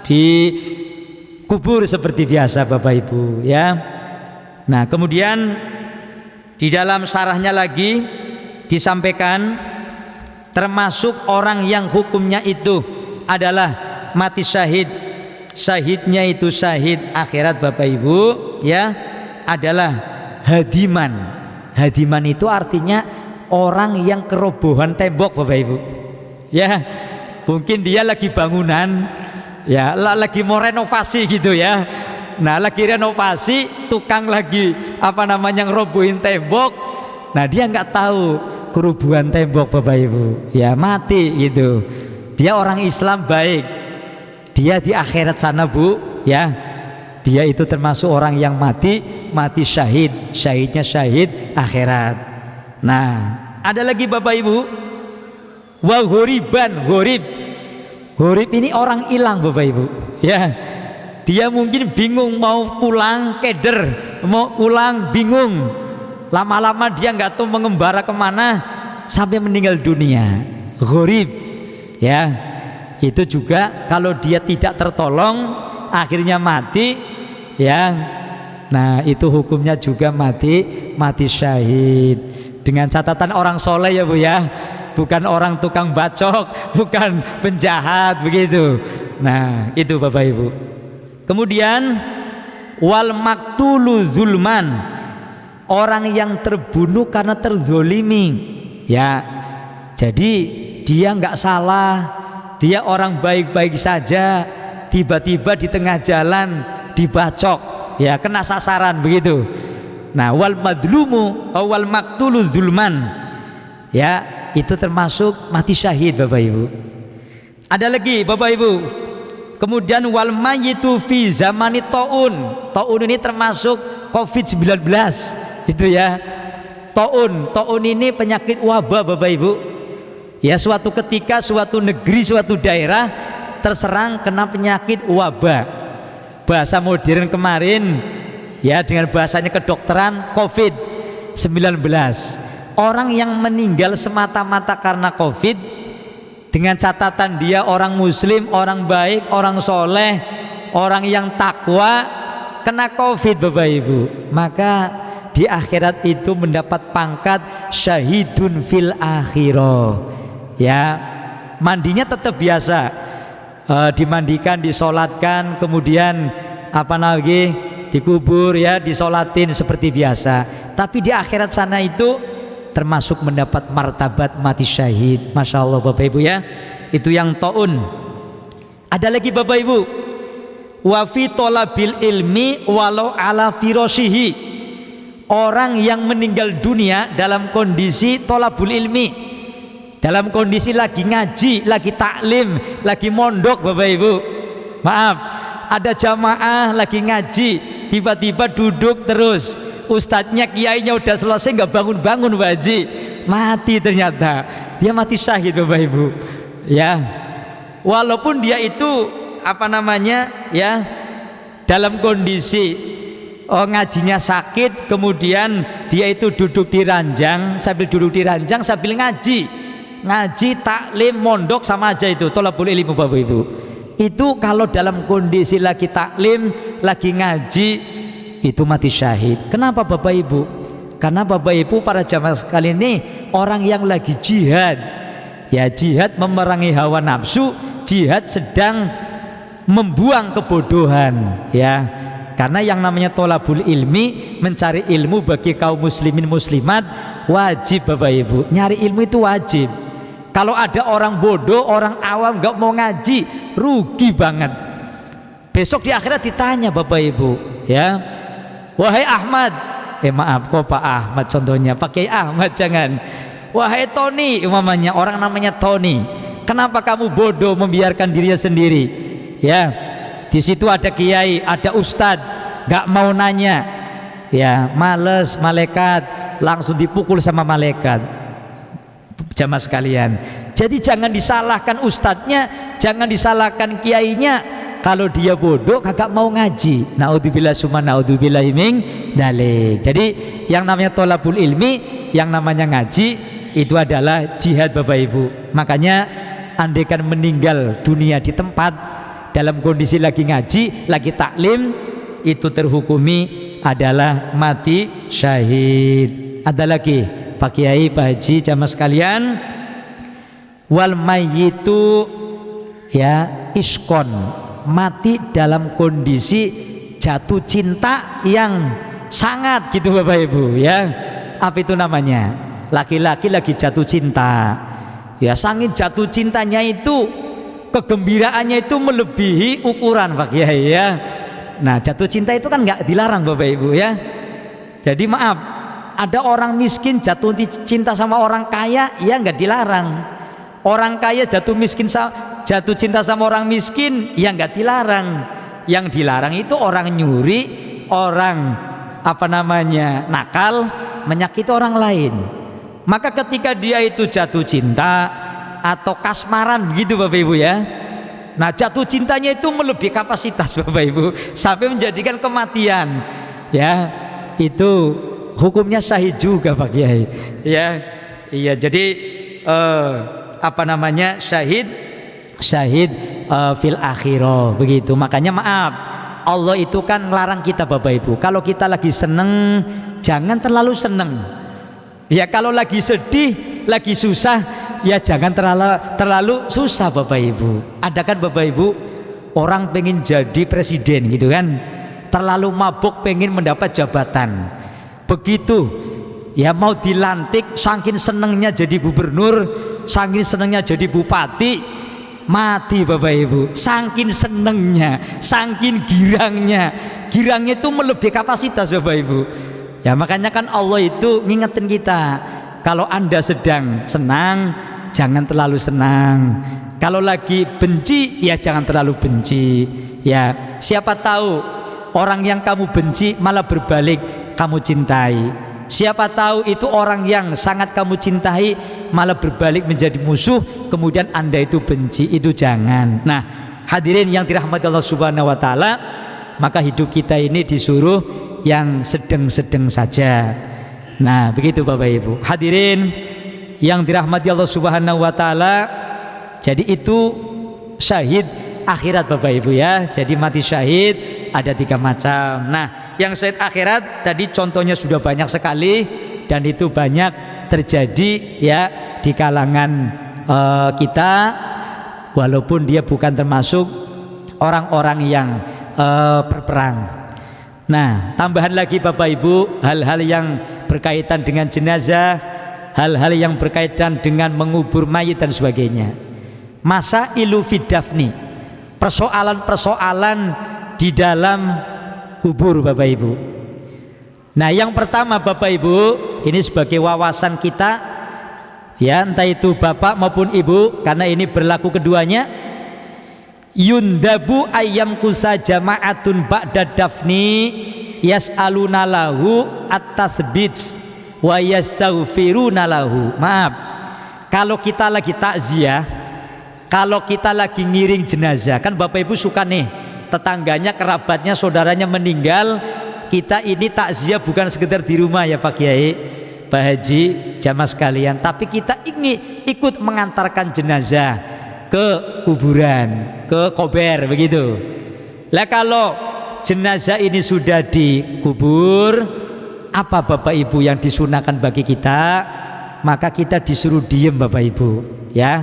dikubur seperti biasa, Bapak Ibu, ya. Nah, kemudian di dalam syarahnya lagi disampaikan termasuk orang yang hukumnya itu adalah mati syahid, syahidnya itu syahid akhirat, Bapak Ibu, ya, adalah hadiman. Hadiman itu artinya orang yang kerobohan tembok, Bapak Ibu, ya. Mungkin dia lagi bangunan, ya, lagi mau renovasi gitu, ya. Nah, lagi renovasi, tukang lagi apa namanya ngerobohin tembok. Nah, dia nggak tahu kerubuhan tembok, Bapak Ibu, ya, mati gitu. Dia orang Islam baik, dia di akhirat sana, Bu, ya. dia itu termasuk orang yang mati syahid, syahidnya syahid akhirat. Nah, ada lagi Bapak Ibu, wa ghoriban, ghorib ini orang hilang Bapak Ibu, ya. Dia mungkin bingung mau pulang, keder, mau pulang bingung, lama-lama dia nggak tahu mengembara kemana sampai meninggal dunia. Ghorib, ya, itu juga kalau dia tidak tertolong akhirnya mati, ya. Nah, itu hukumnya juga mati syahid. Dengan catatan orang soleh ya Bu ya, bukan orang tukang bacok, bukan penjahat begitu. Nah, itu Bapak Ibu. Kemudian wal maktulu zulman, orang yang terbunuh karena terzolimi, ya. Jadi dia nggak salah, dia orang baik-baik saja, tiba-tiba di tengah jalan dibacok, ya, kena sasaran begitu. Nah, wal madlumu wal maktulu zulman, ya, itu termasuk mati syahid Bapak Ibu. Ada lagi Bapak Ibu. Kemudian wal mayyitu fi zamani taun. Taun ini termasuk COVID-19 itu ya. Taun ini penyakit wabah Bapak Ibu. Ya, suatu ketika suatu negeri, suatu daerah terserang kena penyakit wabah. Bahasa modern kemarin ya, dengan bahasanya kedokteran COVID-19. Orang yang meninggal semata-mata karena COVID, dengan catatan dia orang muslim, orang baik, orang soleh, orang yang takwa, kena COVID Bapak Ibu, maka di akhirat itu mendapat pangkat syahidun fil akhirah, ya. Mandinya tetap biasa, dimandikan, disolatkan, kemudian apa lagi, dikubur, ya, disolatin seperti biasa. Tapi di akhirat sana itu termasuk mendapat martabat mati syahid. Masya Allah Bapak Ibu ya, itu yang taun. Ada lagi Bapak Ibu, wa fi talabil ilmi walau ala firashihi, orang yang meninggal dunia dalam kondisi tolabul ilmi, dalam kondisi lagi ngaji, lagi taklim, lagi mondok Bapak Ibu. Maaf, ada jamaah lagi ngaji, tiba-tiba duduk terus, ustadznya, kiainya udah selesai nggak bangun-bangun Pak Haji, mati ternyata. Dia mati syahid Bapak Ibu, ya. Walaupun dia itu apa namanya, ya, dalam kondisi ngajinya sakit, kemudian dia itu duduk di ranjang, sambil duduk di ranjang sambil ngaji taklim, mondok, sama aja itu tolabul ilmu Bapak Ibu. Itu kalau dalam kondisi lagi taklim, lagi ngaji, itu mati syahid. Kenapa Bapak Ibu? Karena Bapak Ibu para jamaah sekalian ini orang yang lagi jihad, ya, jihad memerangi hawa nafsu, jihad sedang membuang kebodohan, ya. Karena yang namanya tolabul ilmi, mencari ilmu bagi kaum muslimin muslimat wajib Bapak Ibu. Nyari ilmu itu wajib. Kalau ada orang bodoh, orang awam nggak mau ngaji, rugi banget. Besok di akhirat ditanya Bapak Ibu, ya, wahai Ahmad, maaf kok Pak Ahmad contohnya, pakai Ahmad jangan. Wahai Tony, umamanya orang namanya Tony, kenapa kamu bodoh membiarkan dirinya sendiri? Ya, di situ ada kiai, ada ustadz, nggak mau nanya, ya, males, malaikat langsung dipukul sama malaikat. Jamaah sekalian, jadi jangan disalahkan ustadznya, jangan disalahkan kiainya. Kalau dia bodoh kagak mau ngaji, naudzubillah summa naudzubillah min dzalik. Jadi yang namanya tolabul ilmi, yang namanya ngaji, itu adalah jihad Bapak Ibu. Makanya andaikan meninggal dunia di tempat dalam kondisi lagi ngaji, lagi taklim, itu terhukumi adalah mati syahid. Ada lagi Pak Kiai, Pak Haji, jamaah sekalian, wal mayyitu, ya, iskon, mati dalam kondisi jatuh cinta yang sangat gitu Bapak Ibu, ya. Apa itu namanya? Laki-laki lagi jatuh cinta, ya, sangin jatuh cintanya itu, kegembiraannya itu melebihi ukuran Pak Kiai, ya. Nah, jatuh cinta itu kan nggak dilarang Bapak Ibu, ya. Jadi maaf, ada orang miskin jatuh cinta sama orang kaya, ya nggak dilarang. Orang kaya jatuh cinta sama orang miskin, ya nggak dilarang. Yang dilarang itu orang nyuri, orang nakal, menyakiti orang lain. Maka ketika dia itu jatuh cinta atau kasmaran begitu Bapak Ibu ya, nah jatuh cintanya itu melebihi kapasitas Bapak Ibu sampai menjadikan kematian, ya itu hukumnya syahid juga Pak Kiai, ya iya. Jadi syahid fil akhirah begitu. Makanya maaf, Allah itu kan ngelarang kita Bapak Ibu, kalau kita lagi seneng jangan terlalu seneng, ya kalau lagi sedih, lagi susah, ya jangan terlalu susah Bapak Ibu. Ada kan Bapak Ibu orang pengen jadi presiden gitu kan, terlalu mabuk pengen mendapat jabatan, begitu ya mau dilantik saking senengnya jadi gubernur, saking senengnya jadi bupati, mati Bapak Ibu, saking senengnya, saking girangnya itu melebihi kapasitas Bapak Ibu. Ya makanya kan Allah itu ngingetin kita, kalau Anda sedang senang jangan terlalu senang, kalau lagi benci ya jangan terlalu benci. Ya siapa tahu orang yang kamu benci malah berbalik kamu cintai. Siapa tahu itu orang yang sangat kamu cintai malah berbalik menjadi musuh, kemudian Anda itu benci. Itu jangan. Nah hadirin yang dirahmati Allah Subhanahu wa Ta'ala, maka hidup kita ini disuruh yang sedang-sedang saja. Nah begitu Bapak Ibu. Hadirin yang dirahmati Allah Subhanahu wa Ta'ala, jadi itu syahid akhirat Bapak Ibu ya. Jadi mati syahid ada 3 macam. Nah yang syahid akhirat tadi contohnya sudah banyak sekali, dan itu banyak terjadi ya di kalangan kita, walaupun dia bukan termasuk orang-orang yang berperang. Nah tambahan lagi Bapak Ibu, hal-hal yang berkaitan dengan jenazah, hal-hal yang berkaitan dengan mengubur mayit dan sebagainya. Masa ilu fidafni, persoalan-persoalan di dalam kubur Bapak Ibu. Nah yang pertama Bapak Ibu, ini sebagai wawasan kita ya, entah itu bapak maupun ibu, karena ini berlaku keduanya. Yundabu ayam kusa jama'atun ba'da dafni yas'aluna lahu at-tasbits wa yastaghfiruna lahu. Maaf, kalau kita lagi takziah, kalau kita lagi ngiring jenazah, kan Bapak Ibu suka nih tetangganya, kerabatnya, saudaranya meninggal, kita ini takziah bukan sekedar di rumah ya Pak Kiai, Pak Haji, jamaah sekalian, tapi kita ini ikut mengantarkan jenazah ke kuburan, ke kober begitu. Lah kalau jenazah ini sudah dikubur, apa Bapak Ibu yang disunahkan bagi kita? Maka kita disuruh diem Bapak Ibu ya.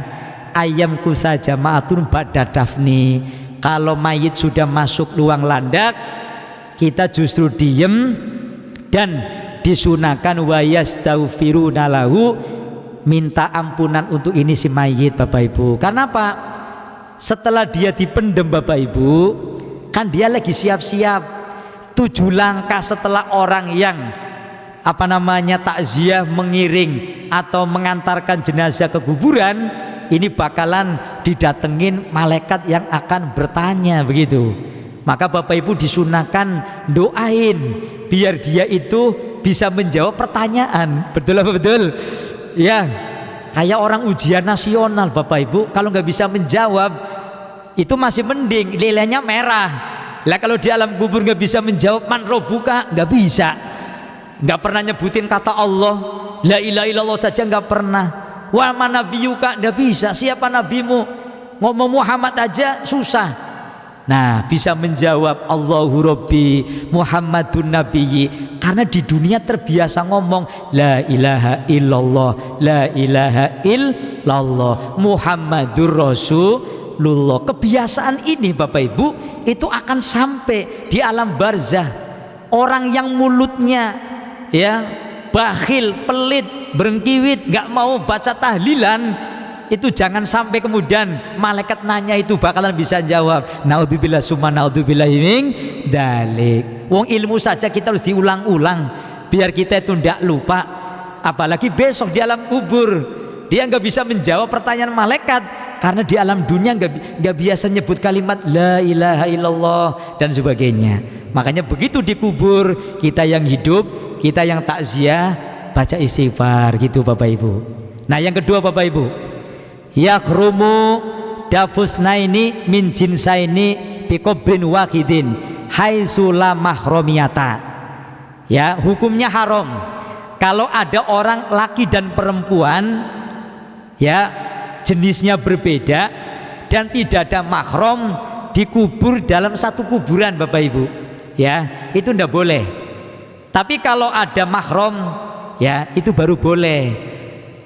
Ayam kusa jama'atun ba'da dafni, kalau mayit sudah masuk ruang landak, kita justru diem dan disunahkan wa yastaghfiruna lahu, minta ampunan untuk ini si mayit Bapak Ibu. Karena apa? Setelah dia dipendem Bapak Ibu, kan dia lagi siap-siap 7 langkah setelah orang yang takziah, mengiring atau mengantarkan jenazah ke kuburan, ini bakalan didatengin malaikat yang akan bertanya begitu. Maka Bapak Ibu disunahkan doain biar dia itu bisa menjawab pertanyaan. Betul apa betul? Ya, kayak orang ujian nasional Bapak Ibu, kalau nggak bisa menjawab itu masih mending, lilenya merah. Lah kalau di alam kubur nggak bisa menjawab man robuka, nggak bisa, nggak pernah nyebutin kata Allah, la ilaha illallah saja nggak pernah, wa man nabiyuka nggak bisa, siapa nabimu, ngomong Muhammad aja susah. Nah bisa menjawab Allahu Rabbi Muhammadun Nabiyyi, karena di dunia terbiasa ngomong la ilaha illallah, la ilaha illallah Muhammadur Rasulullah. Kebiasaan ini Bapak Ibu itu akan sampai di alam barzah. Orang yang mulutnya ya bakhil, pelit, berengkiwit, nggak mau baca tahlilan, itu jangan sampai kemudian malaikat nanya itu bakalan bisa jawab. Naudzubillah summa naudzubillah min dzalik. Wong ilmu saja kita harus diulang-ulang biar kita itu tidak lupa, apalagi besok di alam kubur dia nggak bisa menjawab pertanyaan malaikat, karena di alam dunia nggak biasa nyebut kalimat la ilaha illallah dan sebagainya. Makanya begitu dikubur, kita yang hidup, kita yang takziah baca istighfar gitu Bapak Ibu. Nah yang kedua Bapak Ibu, yakhrumu dafusnaini min jinsaini biqobrin wahidin haitsu la mahromiyata. Ya, hukumnya haram kalau ada orang laki dan perempuan ya jenisnya berbeda dan tidak ada mahram dikubur dalam satu kuburan Bapak Ibu. Ya, itu ndak boleh. Tapi kalau ada mahram ya itu baru boleh.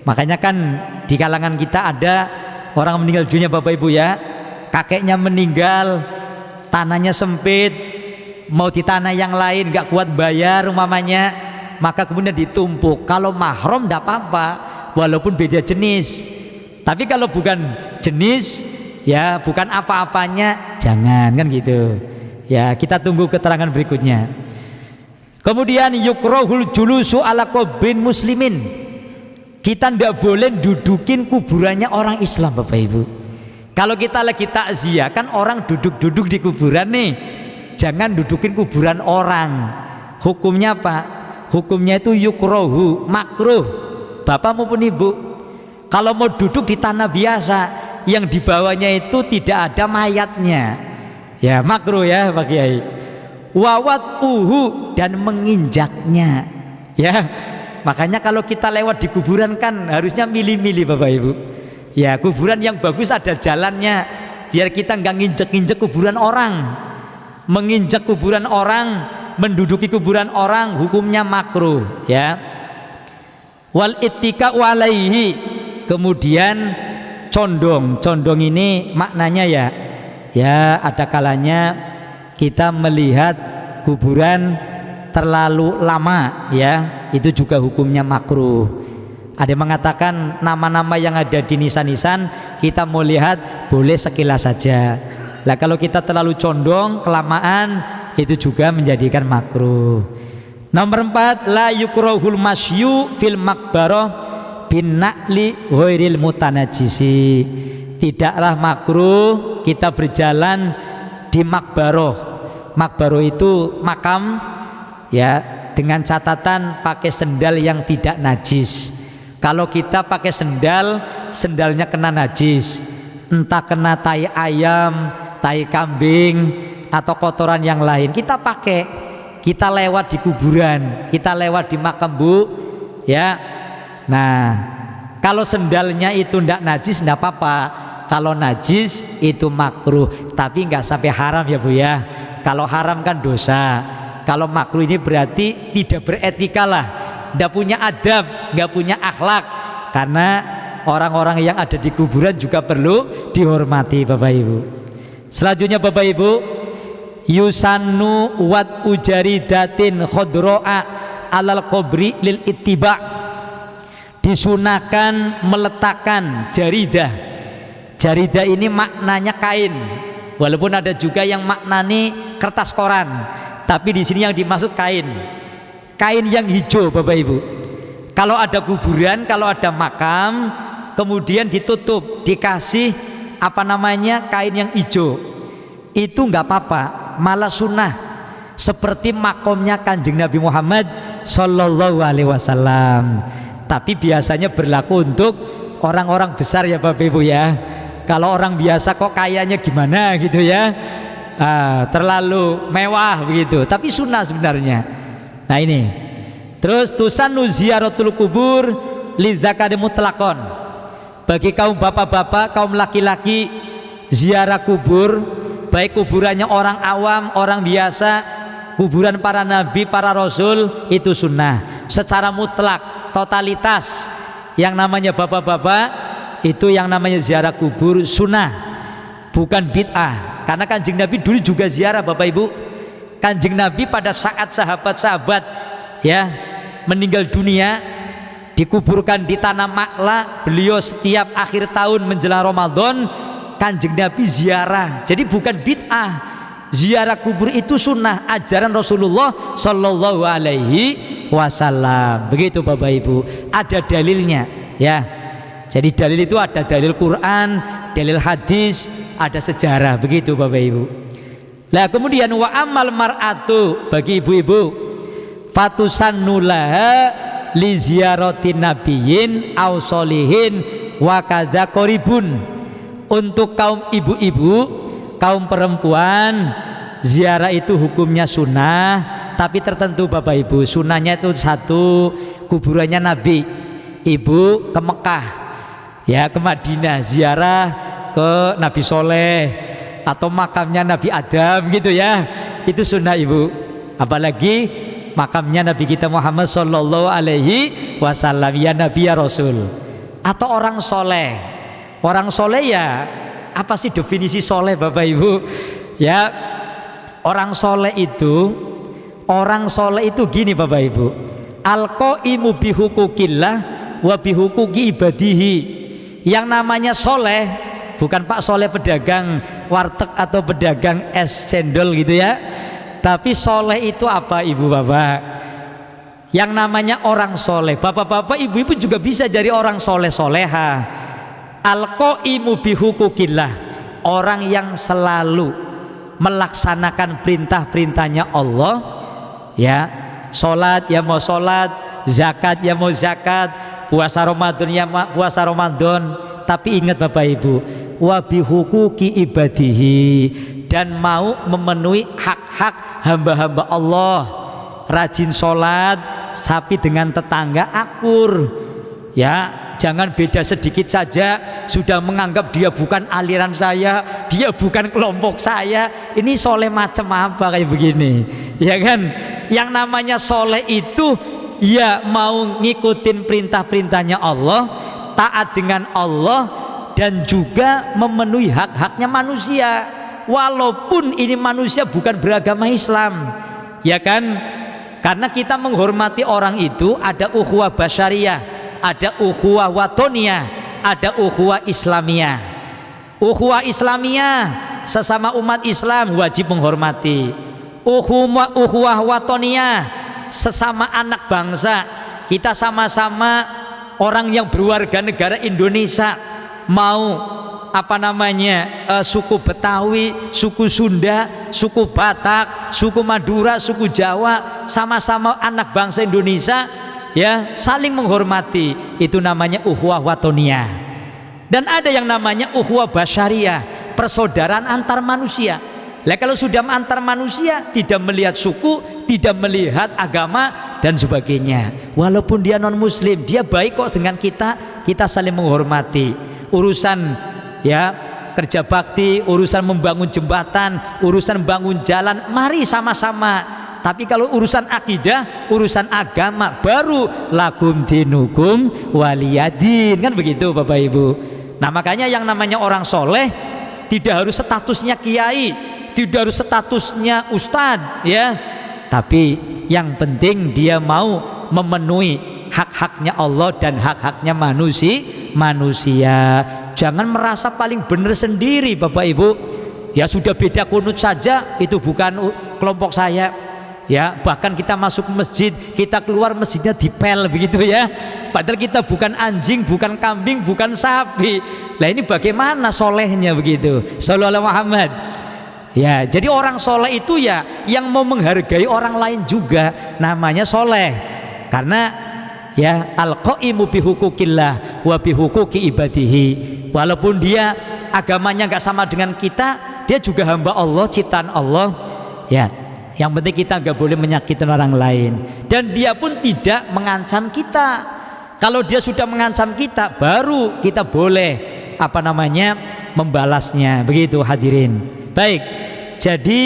Makanya kan di kalangan kita ada orang meninggal dunia Bapak Ibu ya, kakeknya meninggal, tanahnya sempit, mau di tanah yang lain nggak kuat bayar umpamanya, maka kemudian ditumpuk. Kalau mahram ndak apa-apa walaupun beda jenis. Tapi kalau bukan jenis ya bukan apa-apanya jangan, kan gitu. Ya, kita tunggu keterangan berikutnya. Kemudian yukrahul julusu ala qabrin muslimin. Kita ndak boleh dudukin kuburannya orang Islam Bapak Ibu. Kalau kita lagi takziah kan orang duduk-duduk di kuburan nih. Jangan dudukin kuburan orang. Hukumnya apa? Hukumnya itu yukrahu, makruh. Bapak maupun Ibu, kalau mau duduk di tanah biasa yang di bawahnya itu tidak ada mayatnya, ya makruh ya Pak Kiai. Wawat dan menginjaknya, ya. Makanya kalau kita lewat di kuburan kan harusnya milih-milih Bapak Ibu. Ya kuburan yang bagus ada jalannya, biar kita nggak nginjek-nginjek kuburan orang. Menginjak kuburan orang, menduduki kuburan orang hukumnya makruh ya. Wal ittika walaihi, kemudian condong ini maknanya ya ada kalanya kita melihat kuburan terlalu lama ya, itu juga hukumnya makruh. Ada yang mengatakan nama-nama yang ada di nisan-nisan kita mau lihat boleh sekilas saja. Lah kalau kita terlalu condong kelamaan itu juga menjadikan makruh. Nomor 4, la yukrahul masyu fil makbarah bin na'li ghairil mutanajjisi. Tidaklah makruh kita berjalan di makbaroh. Makbaroh itu makam ya, dengan catatan pakai sendal yang tidak najis. Kalau kita pakai sendal, sendalnya kena najis, entah kena tai ayam, tai kambing atau kotoran yang lain, kita pakai, kita lewat di kuburan, kita lewat di makam Bu ya. Nah kalau sendalnya itu ndak najis ndak apa-apa. Kalau najis itu makruh, tapi nggak sampai haram ya Bu ya. Kalau haram kan dosa. Kalau makruh ini berarti tidak beretika lah, nggak punya adab, nggak punya akhlak. Karena orang-orang yang ada di kuburan juga perlu dihormati Bapak Ibu. Selanjutnya Bapak Ibu, yusannu wat ujaridatin khodro'a alal qabri lil ittiba. Disunahkan meletakkan jaridah. Jaridah ini maknanya kain, walaupun ada juga yang maknani kertas koran, tapi di sini yang dimaksud kain. Kain yang hijau Bapak Ibu. Kalau ada kuburan, kalau ada makam, kemudian ditutup, dikasih apa namanya kain yang hijau, itu nggak apa-apa, malah sunnah. Seperti makomnya Kanjeng Nabi Muhammad Sallallahu Alaihi Wasallam. Tapi biasanya berlaku untuk orang-orang besar ya Bapak Ibu ya. Kalau orang biasa kok kayaknya gimana gitu ya, terlalu mewah begitu. Tapi sunnah sebenarnya. Nah ini, terus tusannu ziyaratul kubur lidzakari mutlaqon. Bagi kaum bapak-bapak, kaum laki-laki, ziarah kubur, baik kuburannya orang awam, orang biasa, kuburan para nabi, para rasul, itu sunnah secara mutlak, totalitas. Yang namanya bapak-bapak itu yang namanya ziarah kubur sunnah, bukan bid'ah. Karena Kanjeng Nabi dulu juga ziarah Bapak Ibu. Kanjeng Nabi pada saat sahabat-sahabat ya meninggal dunia, dikuburkan di tanah Makla, beliau setiap akhir tahun menjelang Ramadan Kanjeng Nabi ziarah. Jadi bukan bid'ah, ziarah kubur itu sunnah, ajaran Rasulullah Sallallahu Alaihi Wasallam. Begitu Bapak Ibu, ada dalilnya ya. Jadi dalil itu ada dalil Quran, dalil hadis, ada sejarah, begitu Bapak Ibu. Lah kemudian wa amal mar'atu, bagi ibu-ibu, fatusannulaha li ziyaratin nabiyyin aw solihin wa kadza qaribun. Untuk kaum ibu-ibu, kaum perempuan, ziarah itu hukumnya sunnah, tapi tertentu Bapak Ibu. Sunnahnya itu satu, kuburannya Nabi, ibu ke Mekah, ya ke Madinah, ziarah ke Nabi Soleh atau makamnya Nabi Adam gitu ya, itu sunnah ibu. Apalagi makamnya Nabi kita Muhammad Sallallahu Alaihi Wasallam, ya Nabi ya Rasul. Atau orang soleh. Orang soleh ya, apa sih definisi soleh Bapak Ibu? Ya, orang soleh itu gini Bapak Ibu, al-qaimu bihukukillah wa bihukuki ibadihi. Yang namanya soleh bukan Pak Soleh pedagang warteg atau pedagang es cendol gitu ya, tapi soleh itu apa Ibu Bapak? Yang namanya orang soleh, bapak-bapak ibu-ibu juga bisa jadi orang soleh soleha. Al-qaimu bihukukillah, orang yang selalu melaksanakan perintah-perintahnya Allah, ya, sholat ya mau sholat, zakat ya mau zakat, puasa Ramadan ya puasa Ramadan. Tapi ingat Bapak Ibu, wa bihuquqi ibadihi, dan mau memenuhi hak-hak hamba-hamba Allah. Rajin sholat, sapi dengan tetangga akur, ya, jangan beda sedikit saja sudah menganggap dia bukan aliran saya, dia bukan kelompok saya. Ini soleh macam apa kayak begini, ya kan? Yang namanya soleh itu ya mau ngikutin perintah-perintahnya Allah, taat dengan Allah, dan juga memenuhi hak-haknya manusia, walaupun ini manusia bukan beragama Islam, ya kan? Karena kita menghormati orang itu ada ukhuwah basyariyah, ada ukhuwah watoniyah, ada ukhuwah islamiyah. Ukhuwah islamiyah, sesama umat Islam wajib menghormati. Ukhuwah watoniyah, sesama anak bangsa, kita sama-sama orang yang berwarga negara Indonesia, mau apa namanya, suku Betawi, suku Sunda, suku Batak, suku Madura, suku Jawa, sama-sama anak bangsa Indonesia, ya, saling menghormati. Itu namanya ukhuwah watoniyah. Dan ada yang namanya ukhuwah basyariyah, persaudaraan antar manusia. Lah kalau sudah antar manusia, tidak melihat suku, tidak melihat agama dan sebagainya, walaupun dia non muslim, dia baik kok dengan kita, kita saling menghormati. Urusan ya kerja bakti, urusan membangun jembatan, urusan bangun jalan, mari sama-sama. Tapi kalau urusan akidah, urusan agama, baru lakum dinukum waliyadin, kan begitu Bapak Ibu. Nah makanya yang namanya orang soleh tidak harus statusnya kiai, tidak harus statusnya ustadz, ya, tapi yang penting dia mau memenuhi hak-haknya Allah dan hak-haknya manusia. Jangan merasa paling benar sendiri Bapak Ibu. Ya sudah beda kunut saja, itu bukan kelompok saya. Ya, bahkan kita masuk masjid, kita keluar masjidnya dipel begitu ya. Padahal kita bukan anjing, bukan kambing, bukan sapi. Lah ini bagaimana solehnya begitu? Sallallahu Muhammad. Ya, jadi orang soleh itu ya yang mau menghargai orang lain juga, namanya soleh. Karena ya al-qaimu bihukukillah wa bihukuki ibadihi, walaupun dia agamanya nggak sama dengan kita, dia juga hamba Allah, ciptaan Allah, ya. Yang penting kita nggak boleh menyakiti orang lain, dan dia pun tidak mengancam kita. Kalau dia sudah mengancam kita, baru kita boleh apa namanya membalasnya, begitu hadirin. Baik, jadi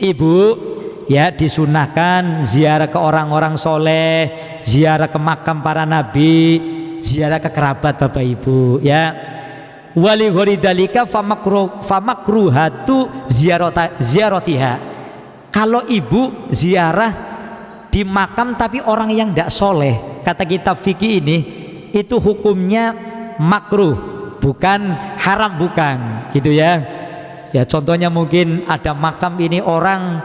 ibu, ya, disunahkan ziarah ke orang-orang soleh, ziarah ke makam para nabi, ziarah ke kerabat Bapak Ibu, ya. Wali ghoridalika famakruhatu ziaratiha. Kalau ibu ziarah di makam tapi orang yang tidak soleh, kata kitab fikih ini, itu hukumnya makruh, bukan haram, bukan gitu ya. Ya contohnya mungkin ada makam ini orang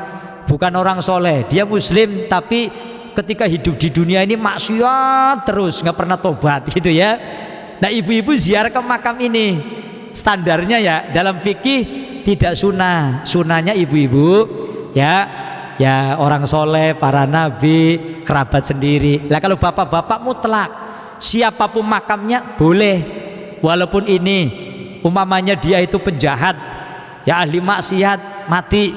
bukan orang soleh, dia muslim tapi ketika hidup di dunia ini maksiat terus, nggak pernah tobat gitu ya. Nah ibu-ibu ziarah ke makam ini standarnya ya dalam fikih tidak sunnah. Sunnahnya ibu-ibu ya orang soleh, para nabi, kerabat sendiri. Lah kalau bapak-bapak mutlak, siapapun makamnya boleh. Walaupun ini umpamanya dia itu penjahat, ya ahli maksiat, mati,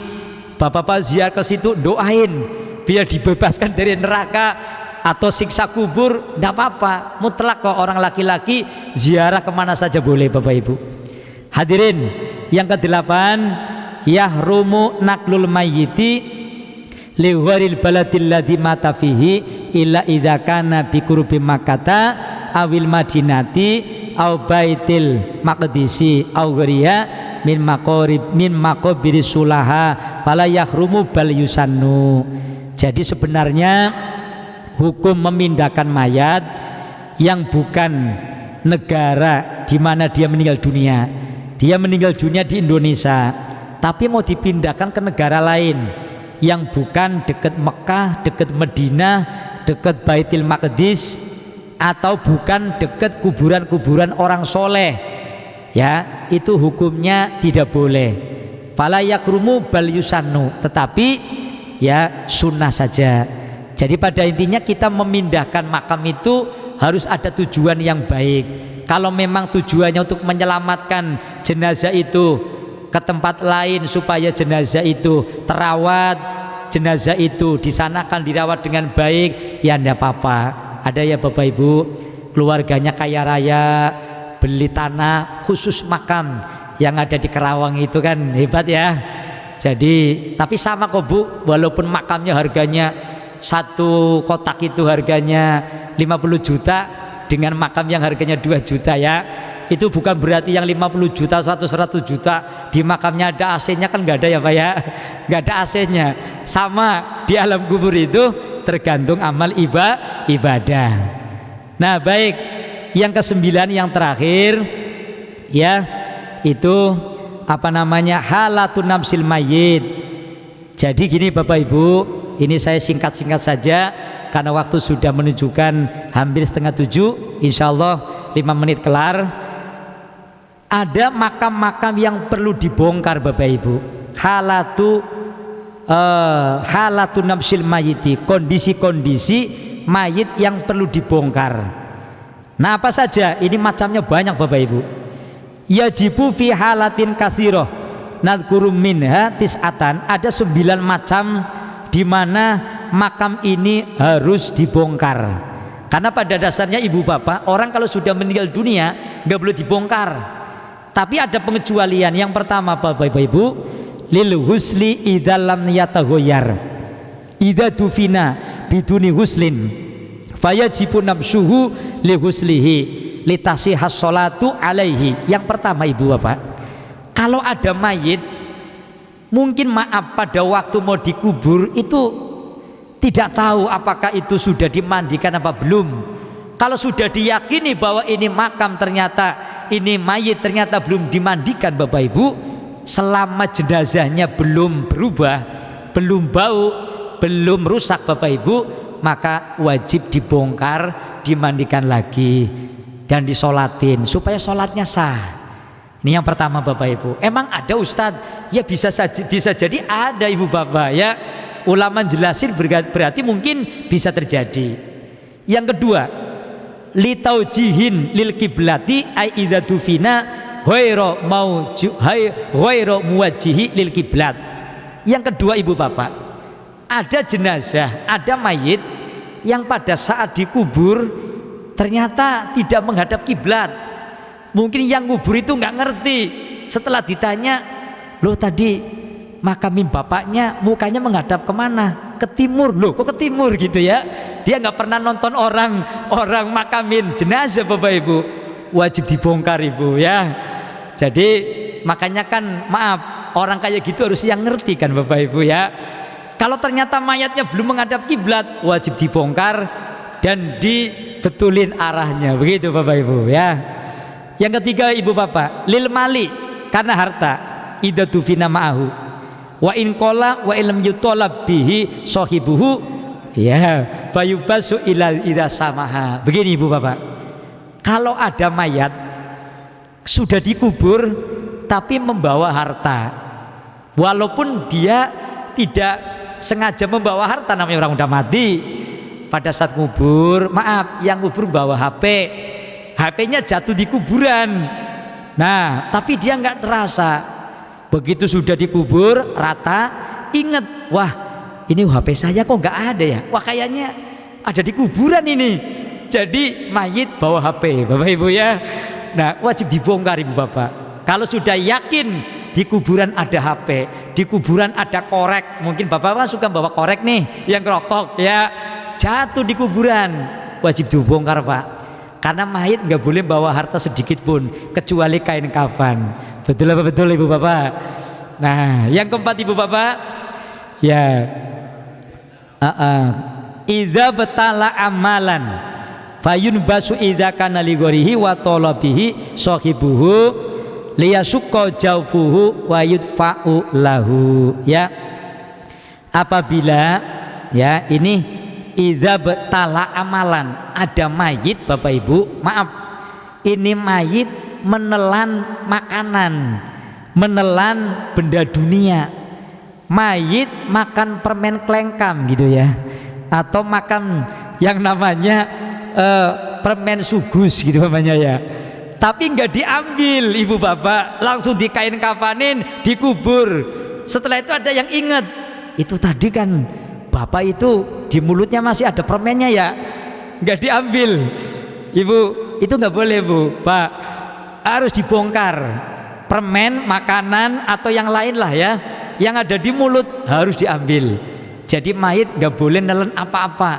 bapak-bapak ziarah ke situ doain biar dibebaskan dari neraka atau siksa kubur, tidak apa-apa, mutlak kok. Orang laki-laki ziarah kemana saja boleh Bapak Ibu. Hadirin yang ke-8, yahrumu naklul mayyiti li ghairil baladil ladzi mata fihi illa idza kana bi qurbi makkata awil madinati au baitil maqdisi au ghariya min maqabir sulaha fala yahrumu bal yusannu. Jadi sebenarnya hukum memindahkan mayat yang bukan negara di mana dia meninggal dunia. Dia meninggal dunia di Indonesia, tapi mau dipindahkan ke negara lain yang bukan dekat Mekah, dekat Madinah, dekat Baitul Maqdis, atau bukan dekat kuburan-kuburan orang soleh, ya itu hukumnya tidak boleh. Fala yakrumu bal yusannu, tetapi ya sunnah saja. Jadi pada intinya kita memindahkan makam itu harus ada tujuan yang baik. Kalau memang tujuannya untuk menyelamatkan jenazah itu ke tempat lain supaya jenazah itu terawat, jenazah itu di sana akan dirawat dengan baik, ya enggak apa-apa. Ada ya Bapak Ibu, keluarganya kaya raya, beli tanah khusus makam yang ada di Kerawang itu kan hebat ya. Jadi tapi sama kok Bu, walaupun makamnya harganya satu kotak itu harganya 50 juta dengan makam yang harganya 2 juta ya, itu bukan berarti yang 50 juta 100 juta di makamnya ada AC-nya, kan nggak ada ya Pak ya, nggak ada AC-nya. Sama di alam kubur itu tergantung amal ibadah. Nah baik, yang ke-9 yang terakhir ya itu apa namanya, halatun nafsil mayyit. Jadi gini Bapak Ibu, ini saya singkat-singkat saja karena waktu sudah menunjukkan hampir 6:30, insya Allah 5 menit kelar. Ada makam-makam yang perlu dibongkar Bapak Ibu. Halatu nafsil mayiti, kondisi-kondisi mayit yang perlu dibongkar. Nah apa saja? Ini macamnya banyak Bapak Ibu. Yajibu fi halatin katsiroh nadhkuru minha tis'atan, ada 9 macam di mana makam ini harus dibongkar. Karena pada dasarnya ibu bapak, orang kalau sudah meninggal dunia nggak boleh dibongkar. Tapi ada pengecualian. Yang pertama Bapak Ibu, lil husli idza lam yatahoyar idza dufina biduni huslin fayajibu nabsuhu li huslihi litasihas sholatu alaihi. Yang pertama ibu bapak, kalau ada mayit mungkin maaf pada waktu mau dikubur itu tidak tahu apakah itu sudah dimandikan apa belum. Kalau sudah diyakini bahwa ini makam, ternyata ini mayit ternyata belum dimandikan Bapak Ibu, selama jenazahnya belum berubah, belum bau, belum rusak Bapak Ibu, maka wajib dibongkar, dimandikan lagi dan disolatin supaya sholatnya sah. Ini yang pertama Bapak Ibu. Emang ada Ustadz? Ya bisa jadi ada Ibu Bapak ya. Ulama jelasin berarti mungkin bisa terjadi. Yang kedua, litaujihin lil kiblati ai idza dufina ghairu muwajjihi lil kiblat. Yang kedua Ibu Bapak, ada jenazah, ada mayit yang pada saat dikubur ternyata tidak menghadap kiblat. Mungkin yang kubur itu nggak ngerti. Setelah ditanya, loh tadi makamin bapaknya mukanya menghadap kemana? Ke timur. Loh kok ke timur gitu ya? Dia nggak pernah nonton orang makamin jenazah Bapak Ibu. Wajib dibongkar Ibu ya. Jadi makanya kan maaf, orang kayak gitu harus yang ngerti kan Bapak Ibu ya. Kalau ternyata mayatnya belum menghadap kiblat, wajib dibongkar dan dibetulin arahnya, begitu Bapak Ibu ya. Yang ketiga Ibu Bapak, lil mali, karena harta, idza tufina ma'ahu wa in qala wa illam yutalab bihi sahibuhu ya fayubasu ila idza samaha. Begini Ibu Bapak, Kalau ada mayat sudah dikubur tapi membawa harta, walaupun dia tidak sengaja membawa harta, namanya orang udah mati, pada saat ngubur, maaf, yang ngubur bawa HP, HP-nya jatuh di kuburan. Nah, tapi dia nggak terasa. Begitu sudah dikubur rata, ingat, wah ini HP saya kok nggak ada ya, wah kayaknya ada di kuburan ini. Jadi mayit bawa HP, Bapak Ibu ya. Nah, wajib dibongkar Ibu Bapak. Kalau sudah yakin di kuburan ada HP, di kuburan ada korek, mungkin Bapak suka bawa korek nih yang rokok ya, jatuh di kuburan, wajib dibongkar Pak. Karena mayit nggak boleh bawa harta sedikit pun kecuali kain kafan. Betul apa betul Ibu Bapak? Nah, yang keempat Ibu Bapak, ya, idza betala amalan fayun basu idza kana li ghorihi wa talabihi sahibuhu liyasukka jawfuhu wa yudfa'u lahu. Ya, apabila ya ini idza betala amalan, ada mayit Bapak Ibu, maaf, ini mayit menelan makanan, menelan benda dunia. Mayit makan permen klengkam gitu ya, atau makan yang namanya permen sugus gitu namanya ya, tapi nggak diambil Ibu Bapak, langsung dikain kafanin, dikubur. Setelah itu ada yang ingat, itu tadi kan Bapak itu di mulutnya masih ada permennya ya, nggak diambil. Ibu, itu nggak boleh Bu, Pak, harus dibongkar. Permen, makanan atau yang lain lah ya, yang ada di mulut harus diambil. Jadi mayit nggak boleh nelen apa-apa,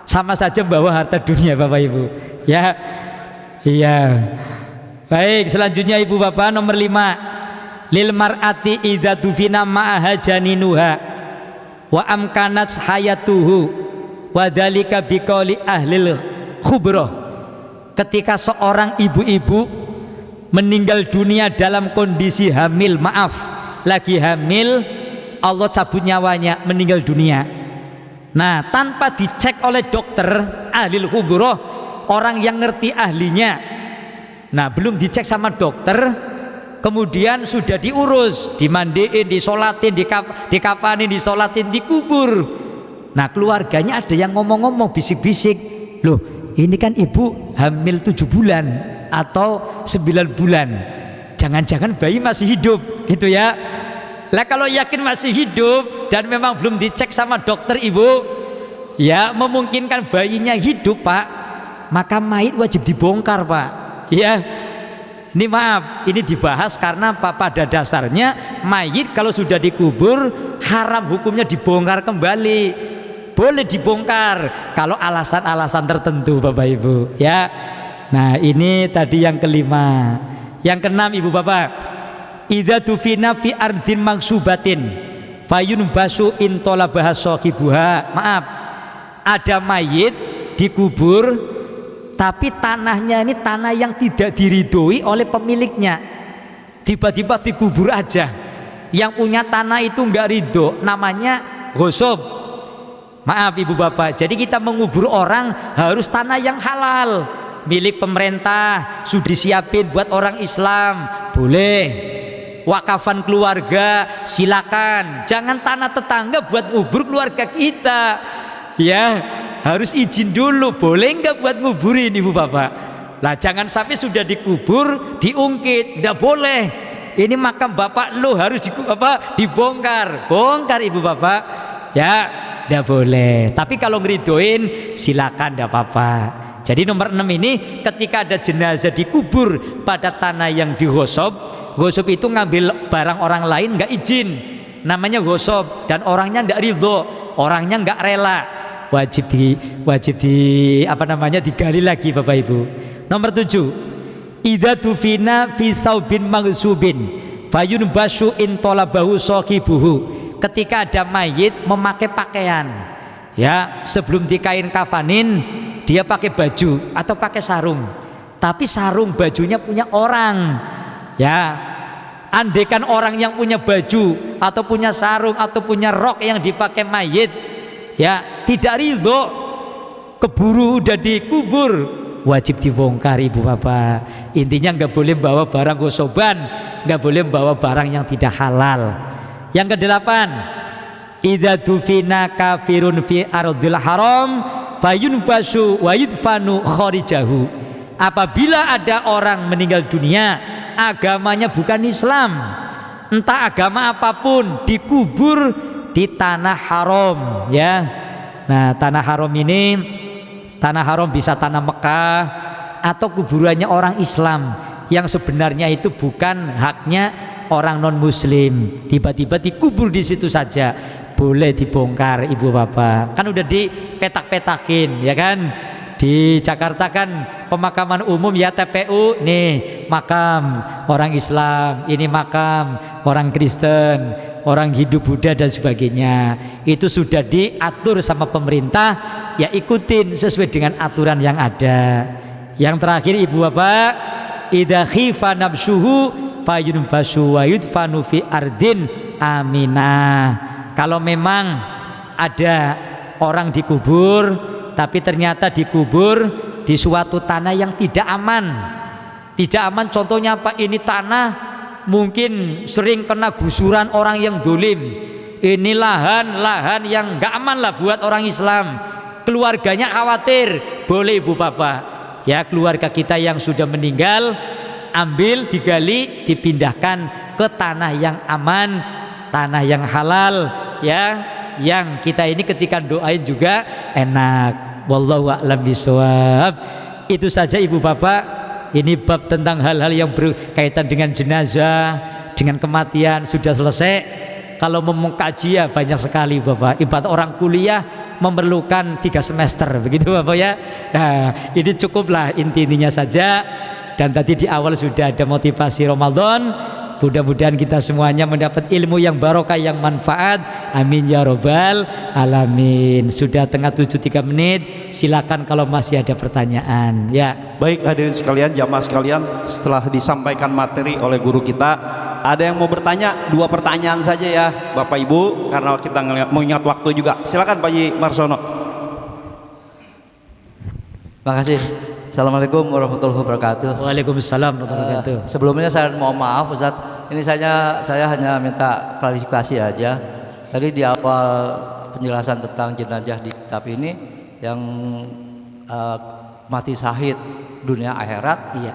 sama saja bawa harta dunia Bapak Ibu ya. Iya, baik, selanjutnya Ibu Bapak nomor 5, lil mar'ati idza dufina ma'aha janinuha wa amkanat hayatuhu wa dzalika biqauli ahlil khubrah. Ketika seorang ibu-ibu meninggal dunia dalam kondisi hamil, maaf, lagi hamil, Allah cabut nyawanya, meninggal dunia. Nah, tanpa dicek oleh dokter ahlil khubrah, orang yang ngerti ahlinya, nah belum dicek sama dokter, kemudian sudah diurus, dimandiin, disolatin, dikapanin, disolatin, dikubur. Nah, keluarganya ada yang ngomong-ngomong, bisik-bisik, loh ini kan ibu hamil 7 bulan atau 9 bulan, jangan-jangan bayi masih hidup gitu ya. Lah kalau yakin masih hidup dan memang belum dicek sama dokter Ibu, ya memungkinkan bayinya hidup Pak, maka mayit wajib dibongkar Pak ya. Ini maaf, ini dibahas karena apa? Pada dasarnya mayit kalau sudah dikubur haram hukumnya dibongkar kembali. Boleh dibongkar kalau alasan-alasan tertentu Bapak Ibu ya. Nah, ini tadi yang kelima. Yang keenam Ibu Bapak, idza tufina fi ardin mangsubatin fayun basu intola bahasa kibuha. Maaf, ada mayit dikubur tapi tanahnya ini tanah yang tidak diridhoi oleh pemiliknya, tiba-tiba dikubur aja. Yang punya tanah itu nggak ridho, namanya ghosab. Maaf Ibu Bapak, jadi kita mengubur orang harus tanah yang halal, milik pemerintah, sudah disiapin buat orang Islam, boleh. Wakafan keluarga silakan, jangan tanah tetangga buat ngubur keluarga kita ya, harus izin dulu, boleh nggak buat nguburin Ibu Bapak. Lah jangan sampai sudah dikubur diungkit, nggak boleh. Ini makam bapak lo harus dibongkar, bongkar Ibu Bapak ya, nggak boleh. Tapi kalau ngeridoin silakan, nggak apa-apa. Jadi nomor 6 ini, ketika ada jenazah dikubur pada tanah yang dighosab, ghosab itu ngambil barang orang lain nggak izin, namanya ghosab, dan orangnya nggak ridho, orangnya nggak rela, wajib digali lagi Bapak Ibu. Nomor 7, idza tufina fi saubin maghsubin fayun basu in talabahu sahibuhu. Ketika ada mayit memakai pakaian ya, sebelum dikain kafanin dia pakai baju atau pakai sarung, tapi sarung bajunya punya orang ya. Andaikan orang yang punya baju atau punya sarung atau punya rok yang dipakai mayit ya tidak ridho, keburu udah dikubur wajib dibongkar ibu bapak. Intinya nggak boleh bawa barang gosoban, nggak boleh bawa barang yang tidak halal. Yang kedelapan, idza dufina kafirun fi ardil haram fayunbasu wa yudfanu kharijahu. Apabila ada orang meninggal dunia agamanya bukan Islam, entah agama apapun, dikubur di tanah haram, ya. Nah, tanah haram ini, tanah haram bisa tanah Mekah atau kuburannya orang Islam yang sebenarnya itu bukan haknya orang non muslim, tiba-tiba dikubur di situ saja, boleh dibongkar ibu bapak. Kan udah dipetak-petakin, ya kan. Di Jakarta kan pemakaman umum ya, TPU nih makam orang Islam, ini makam orang Kristen, orang Hindu, Buddha dan sebagainya. Itu sudah diatur sama pemerintah, ya ikutin sesuai dengan aturan yang ada. Yang terakhir ibu bapak, idza khifa nafsuhu fayunbasu wa yudfanu fi ardin aminah. Kalau memang ada orang dikubur tapi ternyata dikubur di suatu tanah yang tidak aman. Tidak aman contohnya apa? Ini tanah mungkin sering kena gusuran orang yang dolim. Ini lahan yang gak aman lah buat orang Islam. Keluarganya khawatir, boleh ibu bapak, ya keluarga kita yang sudah meninggal ambil, digali, dipindahkan ke tanah yang aman, tanah yang halal, ya, yang kita ini ketika doain juga enak. Wallahu a'lam bishawab. Itu saja ibu bapak, ini bab tentang hal-hal yang berkaitan dengan jenazah, dengan kematian sudah selesai. Kalau mau mengkaji ya banyak sekali bapak, ibarat orang kuliah memerlukan 3 semester begitu bapak ya. Nah, ini cukuplah intinya saja. Dan tadi di awal sudah ada motivasi Ramadan. Mudah-mudahan kita semuanya mendapat ilmu yang barokah, yang manfaat. Amin ya robbal alamin. Sudah tengah 7:03, silakan kalau masih ada pertanyaan ya. Baik hadirin sekalian, jamaah sekalian, setelah disampaikan materi oleh guru kita, ada yang mau bertanya? 2 pertanyaan saja ya Bapak Ibu, karena kita mengingat waktu juga. Silakan Pak Haji Marsono. Makasih. Assalamualaikum warahmatullahi wabarakatuh. Waalaikumsalam warahmatullahi wabarakatuh. Sebelumnya saya mohon maaf Ustadz, ini saya hanya minta klarifikasi aja. Tadi di awal penjelasan tentang jenazah di kitab ini yang mati syahid dunia akhirat, iya.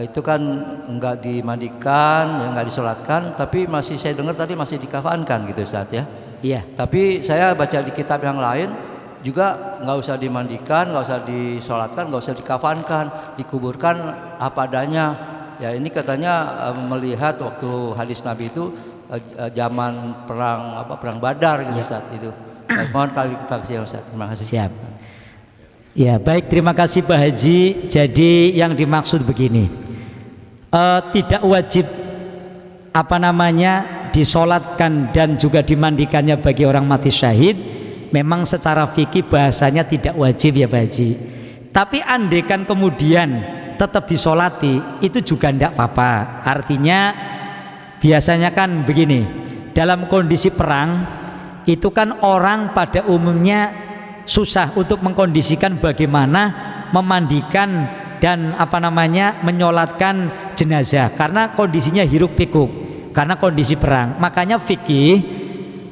Itu kan enggak dimandikan, enggak disolatkan, tapi masih saya dengar tadi masih dikafankan gitu Ustadz ya. Iya. Tapi saya baca di kitab yang lain juga nggak usah dimandikan, nggak usah disolatkan, nggak usah dikafankan, dikuburkan apa adanya. Ya ini katanya melihat waktu hadis Nabi itu zaman perang Badar gitu Ustaz itu. Mohon klarifikasi ya Ustaz. Terima kasih. Siap. Ya baik, terima kasih Pak Haji. Jadi yang dimaksud begini, tidak wajib disolatkan dan juga dimandikannya bagi orang mati syahid. Memang secara fikih bahasanya tidak wajib ya Pak Haji. Tapi andaikan kemudian tetap disolati, itu juga tidak apa-apa. Artinya biasanya kan begini, dalam kondisi perang itu kan orang pada umumnya susah untuk mengkondisikan bagaimana memandikan dan menyolatkan jenazah karena kondisinya hiruk pikuk, karena kondisi perang. Makanya fikih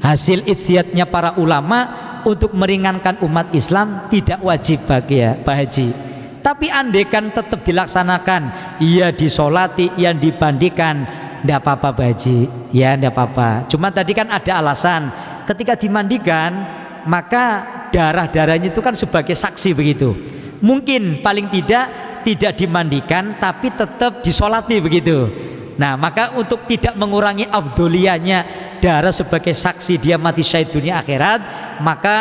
hasil ijtihadnya para ulama untuk meringankan umat Islam tidak wajib bagi ya Pak Haji. Tapi andaikan tetap dilaksanakan, ia disolati, ia dibandikan, tidak apa-apa Pak Haji, ya tidak apa-apa. Cuma tadi kan ada alasan, ketika dimandikan maka darah-darahnya itu kan sebagai saksi begitu. Mungkin paling tidak dimandikan tapi tetap disolati begitu. Nah maka untuk tidak mengurangi afdoliyahnya darah sebagai saksi dia mati syahid dunia akhirat, maka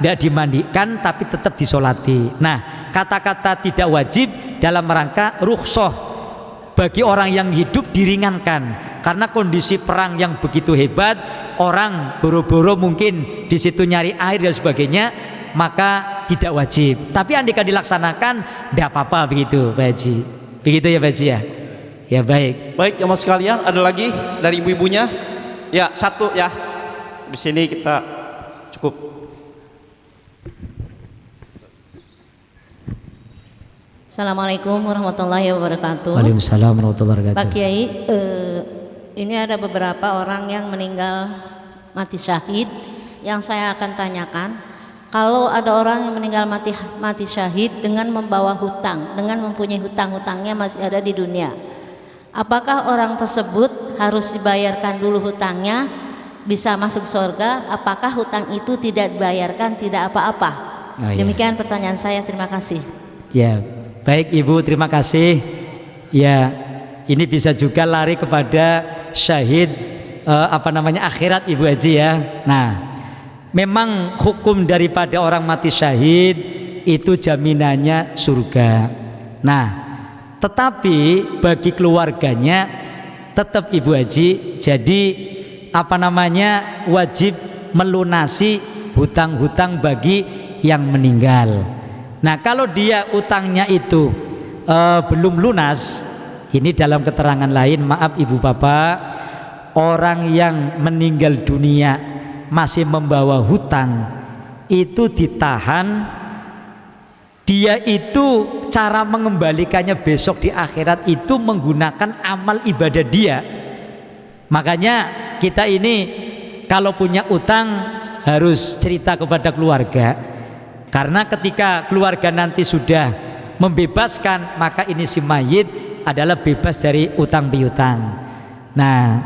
tidak dimandikan tapi tetap disolati. Nah kata-kata tidak wajib dalam rangka rukhsah bagi orang yang hidup diringankan karena kondisi perang yang begitu hebat, orang boro-boro mungkin di situ nyari air dan sebagainya, maka tidak wajib. Tapi andai dilaksanakan tidak apa-apa begitu Pak Haji. Begitu ya Pak Haji ya. Ya baik. Baik jamaah sekalian, ada lagi dari ibu-ibunya? Ya satu ya. Di sini kita cukup. Assalamualaikum warahmatullahi wabarakatuh. Waalaikumsalam warahmatullahi Pak wabarakatuh. Kiai, ini ada beberapa orang yang meninggal mati syahid. Yang saya akan tanyakan, kalau ada orang yang meninggal mati syahid dengan membawa hutang, dengan mempunyai hutang-hutangnya masih ada di dunia, apakah orang tersebut harus dibayarkan dulu hutangnya, bisa masuk surga? Apakah hutang itu tidak dibayarkan, tidak apa-apa? Oh, iya. Demikian pertanyaan saya, terima kasih. Ya, baik Ibu, terima kasih. Ya, ini bisa juga lari kepada syahid akhirat Ibu Haji ya. Nah, memang hukum daripada orang mati syahid itu jaminannya surga. Nah, tetapi bagi keluarganya tetap Ibu Haji jadi wajib melunasi hutang-hutang bagi yang meninggal. Nah, kalau dia utangnya itu belum lunas, ini dalam keterangan lain, maaf Ibu Bapak, orang yang meninggal dunia masih membawa hutang itu ditahan. Dia itu cara mengembalikannya besok di akhirat itu menggunakan amal ibadah dia. Makanya kita ini kalau punya utang harus cerita kepada keluarga, karena ketika keluarga nanti sudah membebaskan, maka ini si mayit adalah bebas dari utang piutang. Nah,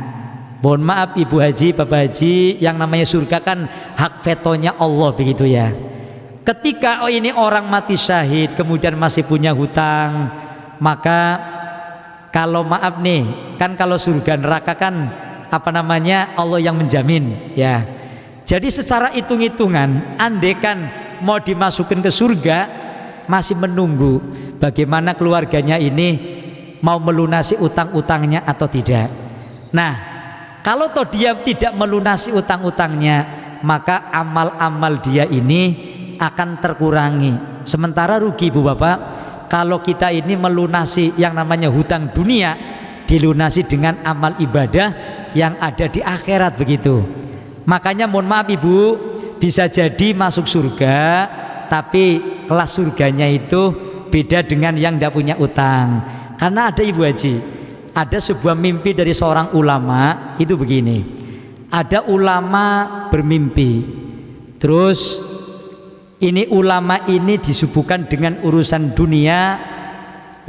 mohon maaf Ibu Haji, Bapak Haji, yang namanya surga kan hak vetonya Allah begitu ya. Ketika ini orang mati syahid kemudian masih punya hutang, maka kalau maaf nih, kan kalau surga neraka kan Allah yang menjamin ya. Jadi secara hitung-hitungan, andekan mau dimasukin ke surga, masih menunggu bagaimana keluarganya ini mau melunasi utang-utangnya atau tidak. Nah, kalau toh dia tidak melunasi utang-utangnya, maka amal-amal dia ini akan terkurangi. Sementara rugi Ibu Bapak kalau kita ini melunasi yang namanya hutang dunia, dilunasi dengan amal ibadah yang ada di akhirat begitu. Makanya mohon maaf Ibu, bisa jadi masuk surga tapi kelas surganya itu beda dengan yang tidak punya utang. Karena ada Ibu Haji, ada sebuah mimpi dari seorang ulama itu begini. Ada ulama bermimpi, terus ini ulama ini disibukkan dengan urusan dunia.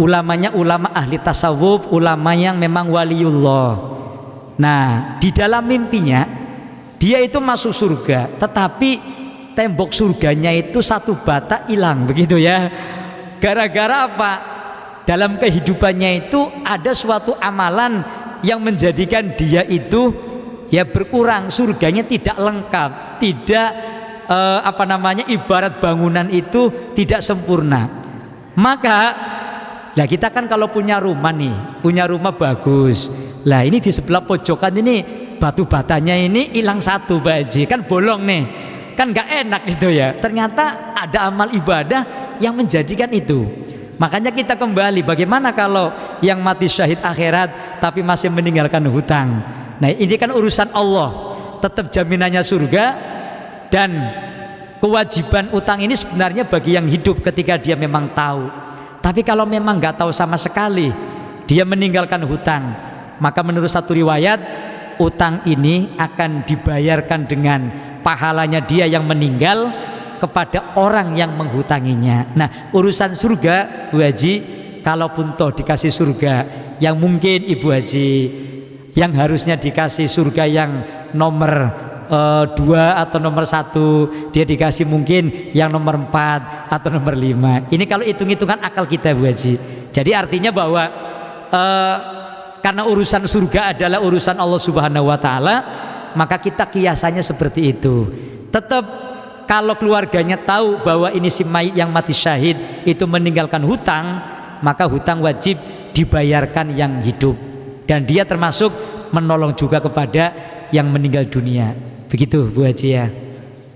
Ulamanya ulama ahli tasawuf, ulama yang memang waliullah. Nah, di dalam mimpinya dia itu masuk surga, tetapi tembok surganya itu satu bata hilang begitu ya. Gara-gara apa? Dalam kehidupannya itu ada suatu amalan yang menjadikan dia itu ya berkurang, surganya tidak lengkap, tidak ibarat bangunan itu tidak sempurna. Maka lah kita kan kalau punya rumah nih, punya rumah bagus, lah ini di sebelah pojokan ini batu batanya ini hilang satu Pak Haji, kan bolong nih, kan gak enak itu ya. Ternyata ada amal ibadah yang menjadikan itu. Makanya kita kembali, bagaimana kalau yang mati syahid akhirat tapi masih meninggalkan hutang. Nah ini kan urusan Allah, tetap jaminannya surga. Dan kewajiban utang ini sebenarnya bagi yang hidup ketika dia memang tahu. Tapi kalau memang gak tahu sama sekali, dia meninggalkan hutang, maka menurut satu riwayat utang ini akan dibayarkan dengan pahalanya dia yang meninggal kepada orang yang menghutanginya. Nah, urusan surga Bu Haji, kalaupun toh dikasih surga, yang mungkin Ibu Haji yang harusnya dikasih surga yang nomor 2 atau nomor 1, dia dikasih mungkin yang nomor 4 atau nomor 5. Ini kalau hitung-hitungan akal kita Bu Haji. Jadi artinya bahwa karena urusan surga adalah urusan Allah Subhanahu wa taala, maka kita kiasannya seperti itu. Tetap kalau keluarganya tahu bahwa ini si mayit yang mati syahid itu meninggalkan hutang, maka hutang wajib dibayarkan yang hidup, dan dia termasuk menolong juga kepada yang meninggal dunia. Begitu Bu Haji ya.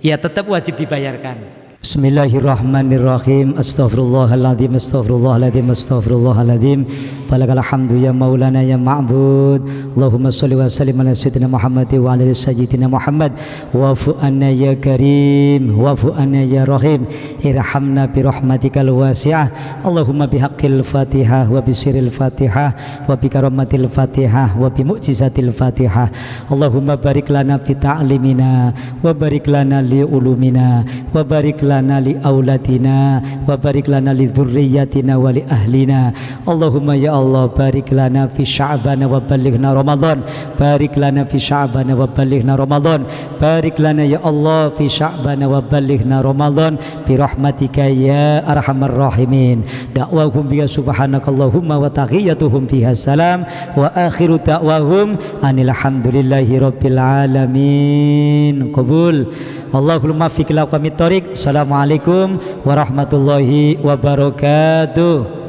Ya tetap wajib dibayarkan. Bismillahirrahmanirrahim. Astaghfirullahaladzim, astaghfirullahaladzim, astaghfirullahaladzim. Falakal hamdu ya maulana ya ma'bud. Allahumma salli wa sallim ala sayyidina Muhammad wa ala sayyidina Muhammad. Wa'fu anna ya karim, wa'fu anna ya rahim. Irhamna bi rahmatikal wasi'ah. Allahumma bihaqqil fatihah wa bisiril fatihah wa bi karamatil fatihah wa bi mu'jizatil fatihah. Allahumma barik lana fi ta'limina wa barik lana li ulumina wa barik lana li auladina wa barik lana li dzurriyyatina wa li ahlina. Allahumma ya Allah barik lana fi sya'ban wa ballighna Ramadan, barik lana fi sya'ban wa ballighna Ramadan, barik lana ya Allah fi sya'ban wa ballighna Ramadan bi rahmatika ya arhamar rahimin. Da'wahum biya subhanakallahumma wa tahiyyatuhum fiha salam wa akhiru da'wahum anil hamdulillahi rabbil alamin. Qabul. Allahul muwaffiq ila aqwamit thoriq. Assalamualaikum warahmatullahi wabarakatuh.